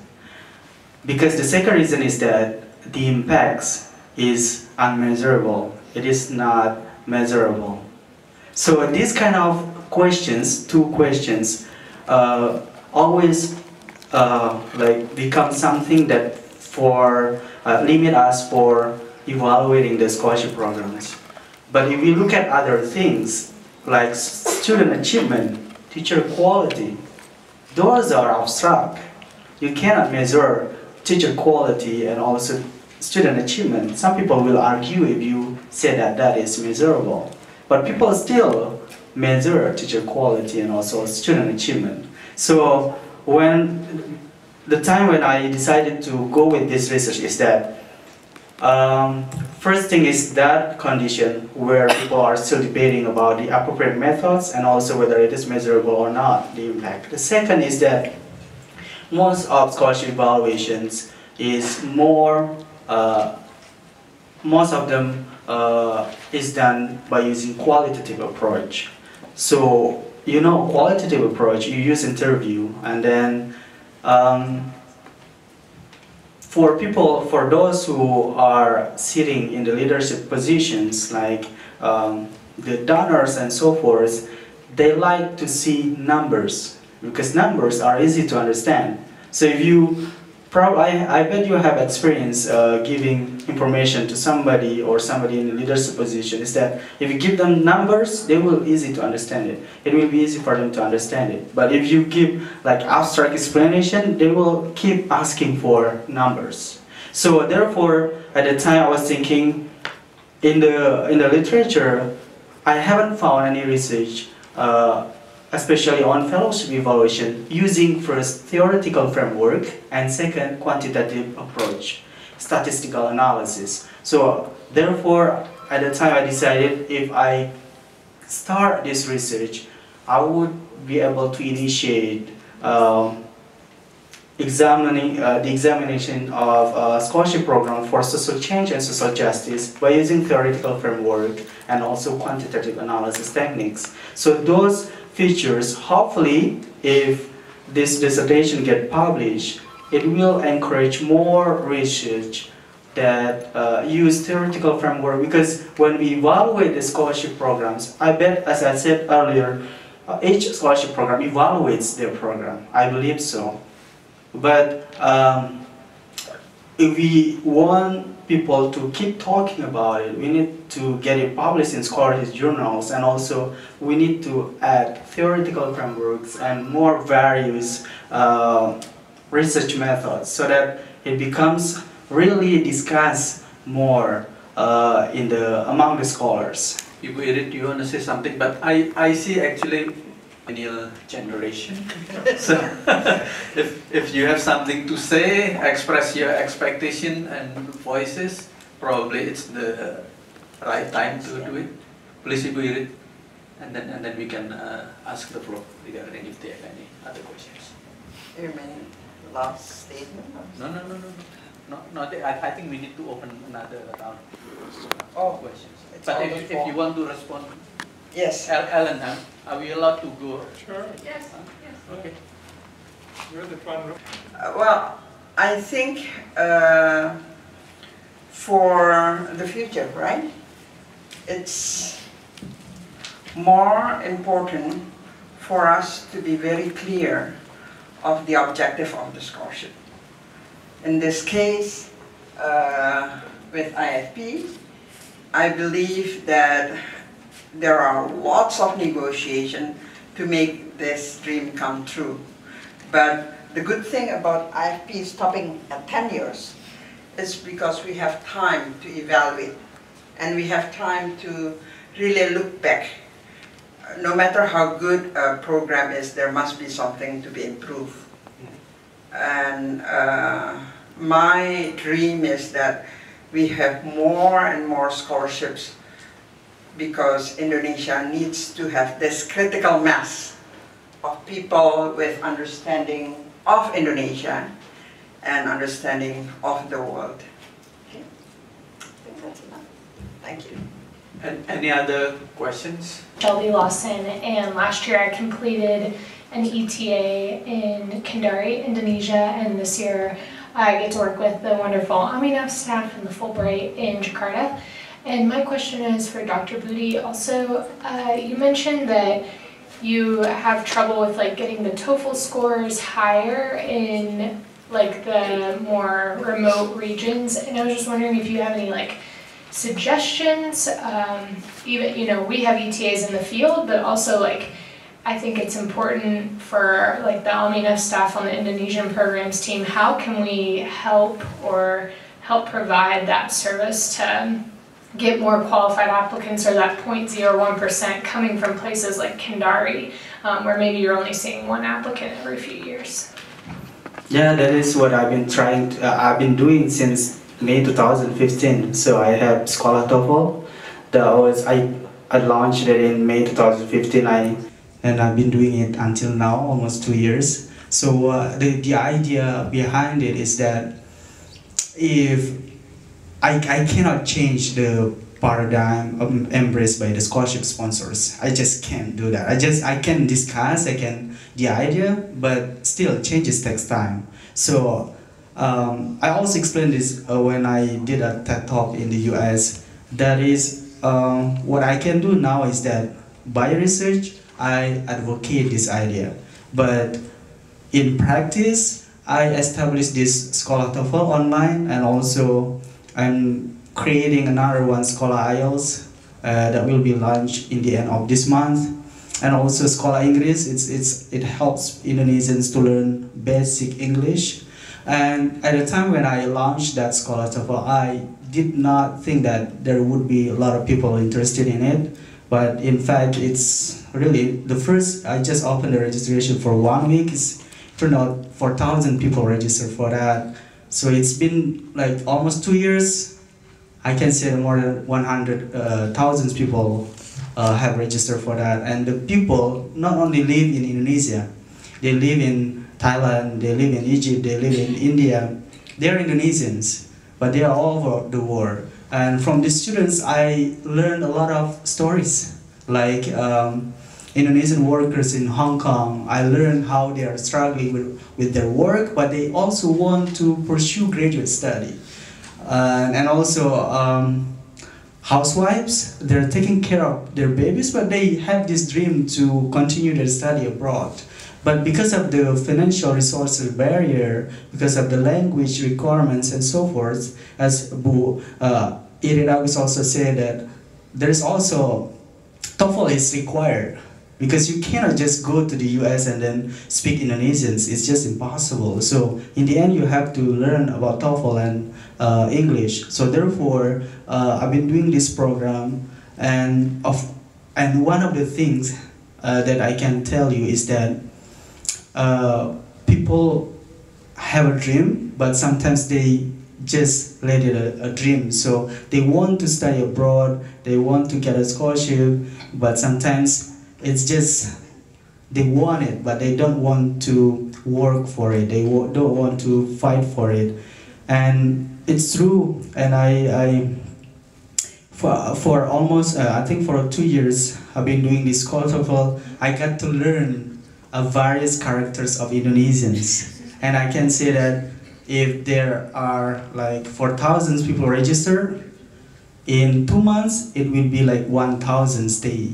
Because the second reason is that the impacts is unmeasurable. It is not measurable. So these kind of questions, two questions, always like become something that limit us for evaluating the scholarship programs. But if you look at other things, like student achievement, teacher quality, those are abstract. You cannot measure teacher quality and also student achievement. Some people will argue if you say that that is measurable. But people still measure teacher quality and also student achievement. So when the time when I decided to go with this research is that first thing is that condition where people are still debating about the appropriate methods and also whether it is measurable or not, the impact. The second is that most of scholarship evaluations is most of them is done by using qualitative approach. So, you know, qualitative approach, you use interview, and then for those who are sitting in the leadership positions, like the donors and so forth, they like to see numbers, because numbers are easy to understand. So if you, I bet you have experience giving information to somebody or somebody in a leadership position, is that if you give them numbers, they will easy to understand it. It will be easy for them to understand it. But if you give like abstract explanation, they will keep asking for numbers. So therefore, at the time I was thinking, in the literature, I haven't found any research, especially on fellowship evaluation, using first theoretical framework and second quantitative approach, statistical analysis. So therefore, at the time I decided if I start this research, I would be able to initiate the examination of scholarship program for social change and social justice by using theoretical framework and also quantitative analysis techniques. So those features, hopefully, if this dissertation gets published, it will encourage more research that use theoretical framework, because when we evaluate the scholarship programs, I bet, as I said earlier, each scholarship program evaluates their program. I believe so. But if we want people to keep talking about it, we need to get it published in scholarly journals, and also we need to add theoretical frameworks and more various research methods so that it becomes really discussed more among the scholars. Ibu Irit, you want to say something? But I see actually millennial generation. So if you have something to say, express your expectation and voices, probably it's the right time to do it. Please, Ibu Irit, and then we can ask the floor regarding if they have any other questions. You mean last statement? No, I think we need to open another round of questions. It's But if you want to respond, yes. Ellen, are we allowed to go? Sure. Yes. Okay. You're the one. Well, I think for the future, right? It's more important for us to be very clear of the objective of the scholarship. In this case, with IFP, I believe that there are lots of negotiation to make this dream come true. But the good thing about IFP stopping at 10 years is because we have time to evaluate, and we have time to really look back. No matter how good a program is, there must be something to be improved. And my dream is that we have more and more scholarships, because Indonesia needs to have this critical mass of people with understanding of Indonesia and understanding of the world. Okay. I think that's enough. Thank you. And any other questions? Shelby Lawson, and last year I completed an ETA in Kendari, Indonesia, and this year I get to work with the wonderful AMINEF staff and the Fulbright in Jakarta. And my question is for Dr. Budi. Also, you mentioned that you have trouble with like getting the TOEFL scores higher in like the more remote regions, and I was just wondering if you have any like suggestions. Even, you know, we have ETAs in the field, but also like I think it's important for like the AMINEF staff on the Indonesian programs team. How can we help provide that service to get more qualified applicants, or that 0.01% coming from places like Kendari, where maybe you're only seeing one applicant every few years? Yeah, that is what I've been trying to, I've been doing since May 2015. So I have Scholar TOEFL. I launched it in May 2015, and I've been doing it until now, almost 2 years. So the idea behind it is that if I cannot change the paradigm embraced by the scholarship sponsors. I just can't do that. I can discuss, the idea, but still changes takes time. So I also explained this when I did a TED Talk in the US. That is, what I can do now is that by research, I advocate this idea. But in practice, I established this Scholar TOEFL online, and also I'm creating another one, Scholar IELTS, that will be launched in the end of this month. And also Scholar English, it helps Indonesians to learn basic English. And at the time when I launched that Scholar TOEFL, I did not think that there would be a lot of people interested in it. But in fact, it's really the first, I just opened the registration for 1 week. It's turned out 4,000 people registered for that. So it's been like almost 2 years. I can say more than 100,000 people have registered for that. And the people not only live in Indonesia, they live in Thailand, they live in Egypt, they live in India. They're Indonesians, but they are all over the world. And from the students, I learned a lot of stories, like Indonesian workers in Hong Kong. I learned how they are struggling with their work, but they also want to pursue graduate study. And also housewives, they're taking care of their babies, but they have this dream to continue their study abroad. But because of the financial resources barrier, because of the language requirements and so forth, as Bu Iridagis also said, that there's also TOEFL is required, because you cannot just go to the US and then speak Indonesians. It's just impossible. So in the end, you have to learn about TOEFL and English. So therefore, I've been doing this program, and one of the things that I can tell you is that people have a dream, but sometimes they just let it a dream. So they want to study abroad, they want to get a scholarship, but sometimes it's just they want it, but they don't want to work for it. They don't want to fight for it, and it's true. And for almost I think for 2 years I've been doing this Scholar TOEFL. I got to learn various characters of Indonesians, and I can say that if there are like 4,000 people registered, in 2 months it will be like 1,000 stay,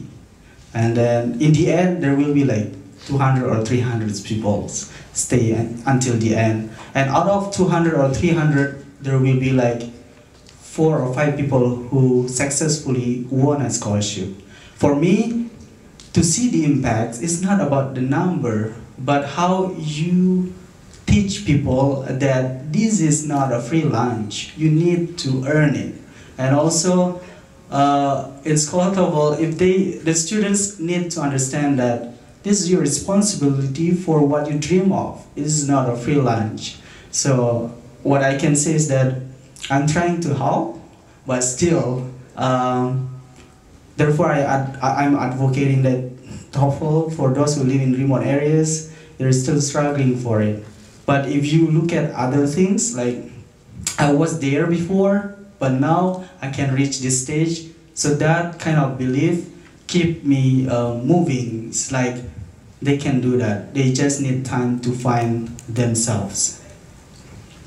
and then in the end there will be like 200 or 300 people stay until the end. And out of 200 or 300, there will be like 4 or 5 people who successfully won a scholarship. For me, to see the impact, it's not about the number, but how you teach people that this is not a free lunch. You need to earn it. And also, in Scholar TOEFL, the students need to understand that this is your responsibility for what you dream of. This is not a free lunch. So what I can say is that I'm trying to help, but still, therefore I'm advocating that TOEFL, for those who live in remote areas, they're still struggling for it. But if you look at other things, like I was there before, but now I can reach this stage, So that kind of belief keep me moving. It's like they can do that. They just need time to find themselves.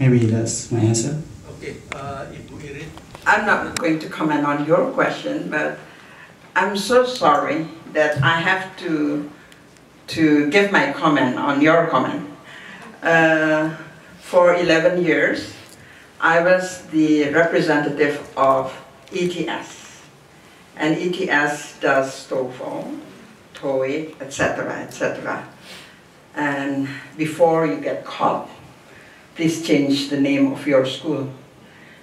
Maybe that's my answer. Okay, Ibu Irit. I'm not going to comment on your question, but I'm so sorry that I have to give my comment on your comment. For 11 years, I was the representative of ETS. And ETS does TOEFL, TOEIC, etc., etc. And before you get caught, please change the name of your school.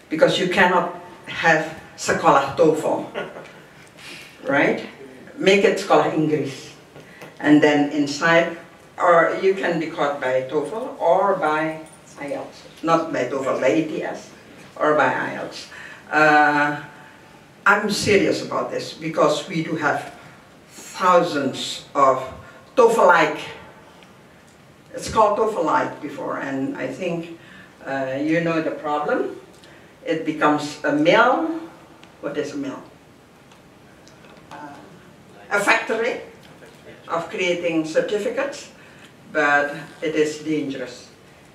Because you cannot have Sekolah TOEFL, right? Make it Sekolah Inggris. And then inside, or you can be caught by TOEFL or by IELTS. Not by TOEFL, by ETS or by IELTS. I'm serious about this because we do have thousands of TOEFL-like. It's called TOEFL-like before, and I think you know the problem. It becomes a mill. What is a mill? A factory of creating certificates, but it is dangerous.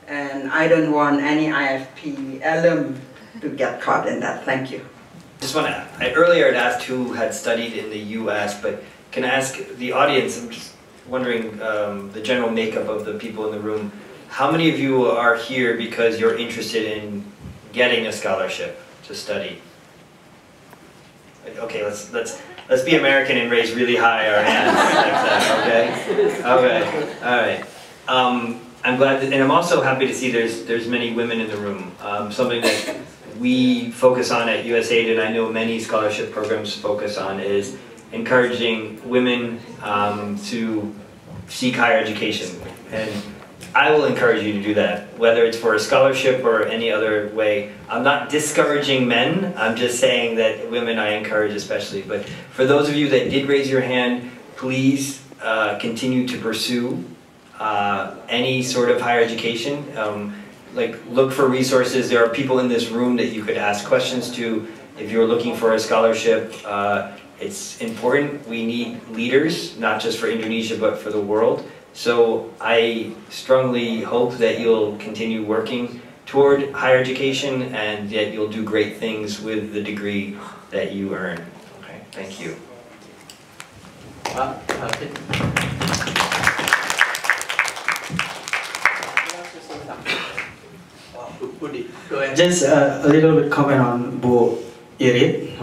And I don't want any IFP alum to get caught in that. Thank you. Just want to, earlier I'd asked who had studied in the US, but can I ask the audience, I'm just wondering the general makeup of the people in the room, how many of you are here because you're interested in getting a scholarship to study? Okay, let's be American and raise really high our hands like that, okay? Okay, all right. I'm glad that, and I'm also happy to see there's many women in the room. Something that we focus on at USAID, and I know many scholarship programs focus on, is encouraging women to seek higher education. And I will encourage you to do that, whether it's for a scholarship or any other way. I'm not discouraging men, I'm just saying that women I encourage especially. But for those of you that did raise your hand, please continue to pursue any sort of higher education. Like, look for resources. There are people in this room that you could ask questions to if you're looking for a scholarship. It's important. We need leaders, not just for Indonesia, but for the world. So I strongly hope that you'll continue working toward higher education and that you'll do great things with the degree that you earn. Okay, thank you. Budi, go ahead. Just a little bit comment on Bu Irit.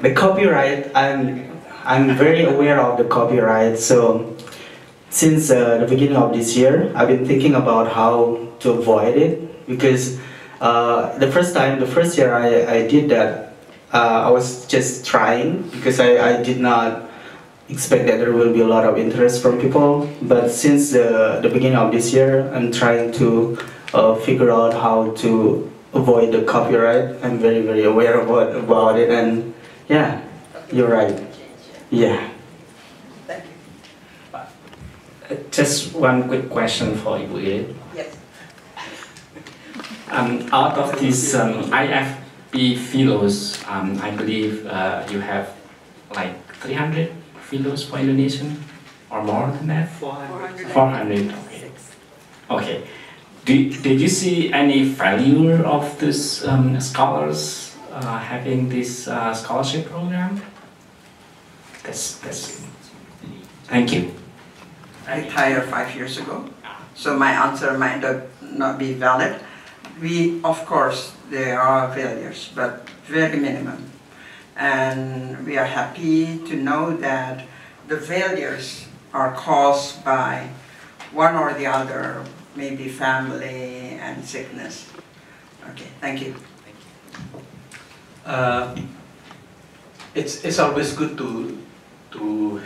The copyright, I'm very aware of the copyright. So since the beginning of this year, I've been thinking about how to avoid it, because the first year I did that, I was just trying because I did not expect that there will be a lot of interest from people. But since the beginning of this year, I'm trying to figure out how to avoid the copyright. I'm very, very aware about it, and yeah, you're right. Yeah. Thank you. Just one quick question for you, Irit. Yes. Out of these IFP fellows, I believe you have like 300 fellows for Indonesian, or more than that? 400. Okay. Okay. Did you see any failure of these scholars having this scholarship program? That's. Thank you. I retired 5 years ago, so my answer might not be valid. Of course, there are failures, but very minimum. And we are happy to know that the failures are caused by one or the other, maybe family and sickness. Okay, thank you. It's always good to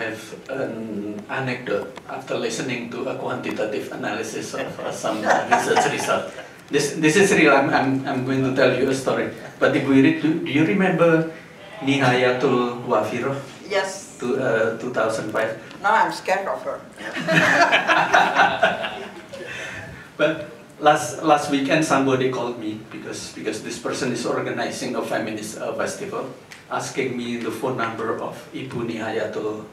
have an anecdote after listening to a quantitative analysis of some research result. This is real. I'm going to tell you a story. But Ibu Irit, do you remember Nihayatul Wafiro? Yes. 2005. Now I'm scared of her. But last weekend somebody called me because this person is organizing a feminist festival, asking me the phone number of Ibu Nihayatul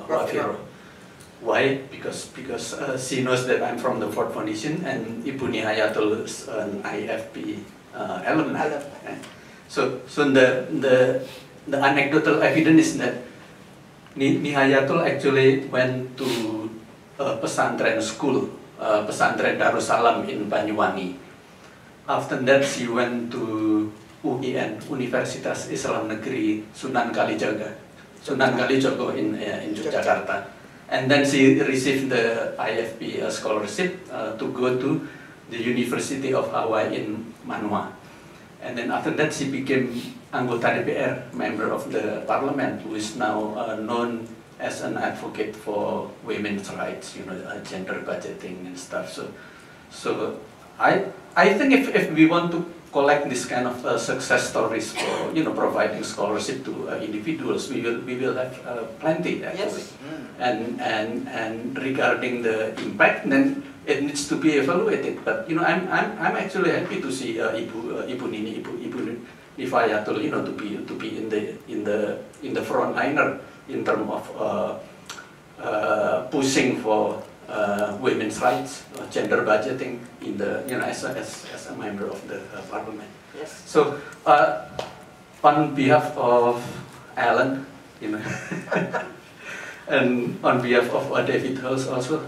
Wafiro. Why? Because she knows that I'm from the Ford Foundation and Ibu Nihayatul is an IFP alumni. So the anecdotal evidence is that Nihayatul actually went to a pesantren school, pesantren Darussalam in Banyuwangi. After that, she went to UIN, Universitas Islam Negeri Sunan Kalijogo in Jakarta. And then she received the IFP scholarship to go to the University of Hawaii in Manua. And then after that, she became anggota DPR, member of the parliament, who is now known as an advocate for women's rights, gender budgeting and stuff. So I think if we want to collect this kind of success stories for providing scholarship to individuals, we will have plenty actually. Yes. And regarding the impact, then it needs to be evaluated. But I'm actually happy to see Ibu Nifayatul to be in the front liner in terms of pushing for women's rights, gender budgeting in the as a member of the parliament. Yes. So on behalf of Alan, and on behalf of David Hulse also,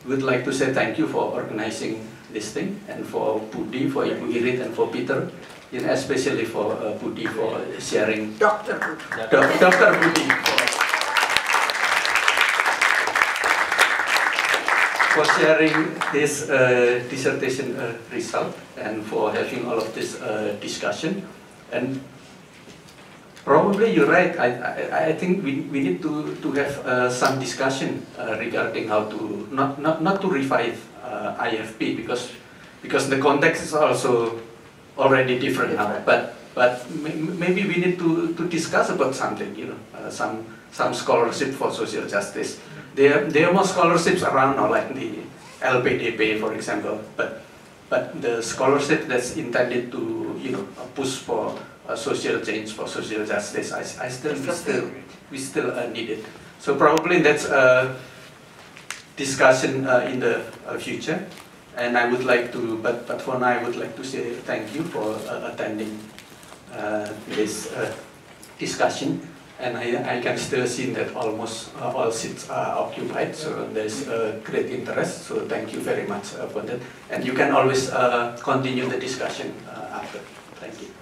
would like to say thank you for organizing this thing, and for Budi, for Ibu Irit, and for Peter, especially for Budi for sharing. Dr. Budi. For sharing his dissertation result and for having all of this discussion. And probably you're right. I think we need to have some discussion regarding how to not to revive IFP because the context is also already different now. But maybe we need to discuss about something. Some scholarship for social justice. There are more scholarships around now, like the LPDP, for example. But the scholarship that's intended to push for social change, for social justice, we still need it. So probably that's a discussion in the future. And I would like to, but for now, I would like to say thank you for attending this discussion. And I can still see that almost all seats are occupied, so there's great interest. So thank you very much for that. And you can always continue the discussion after. Thank you.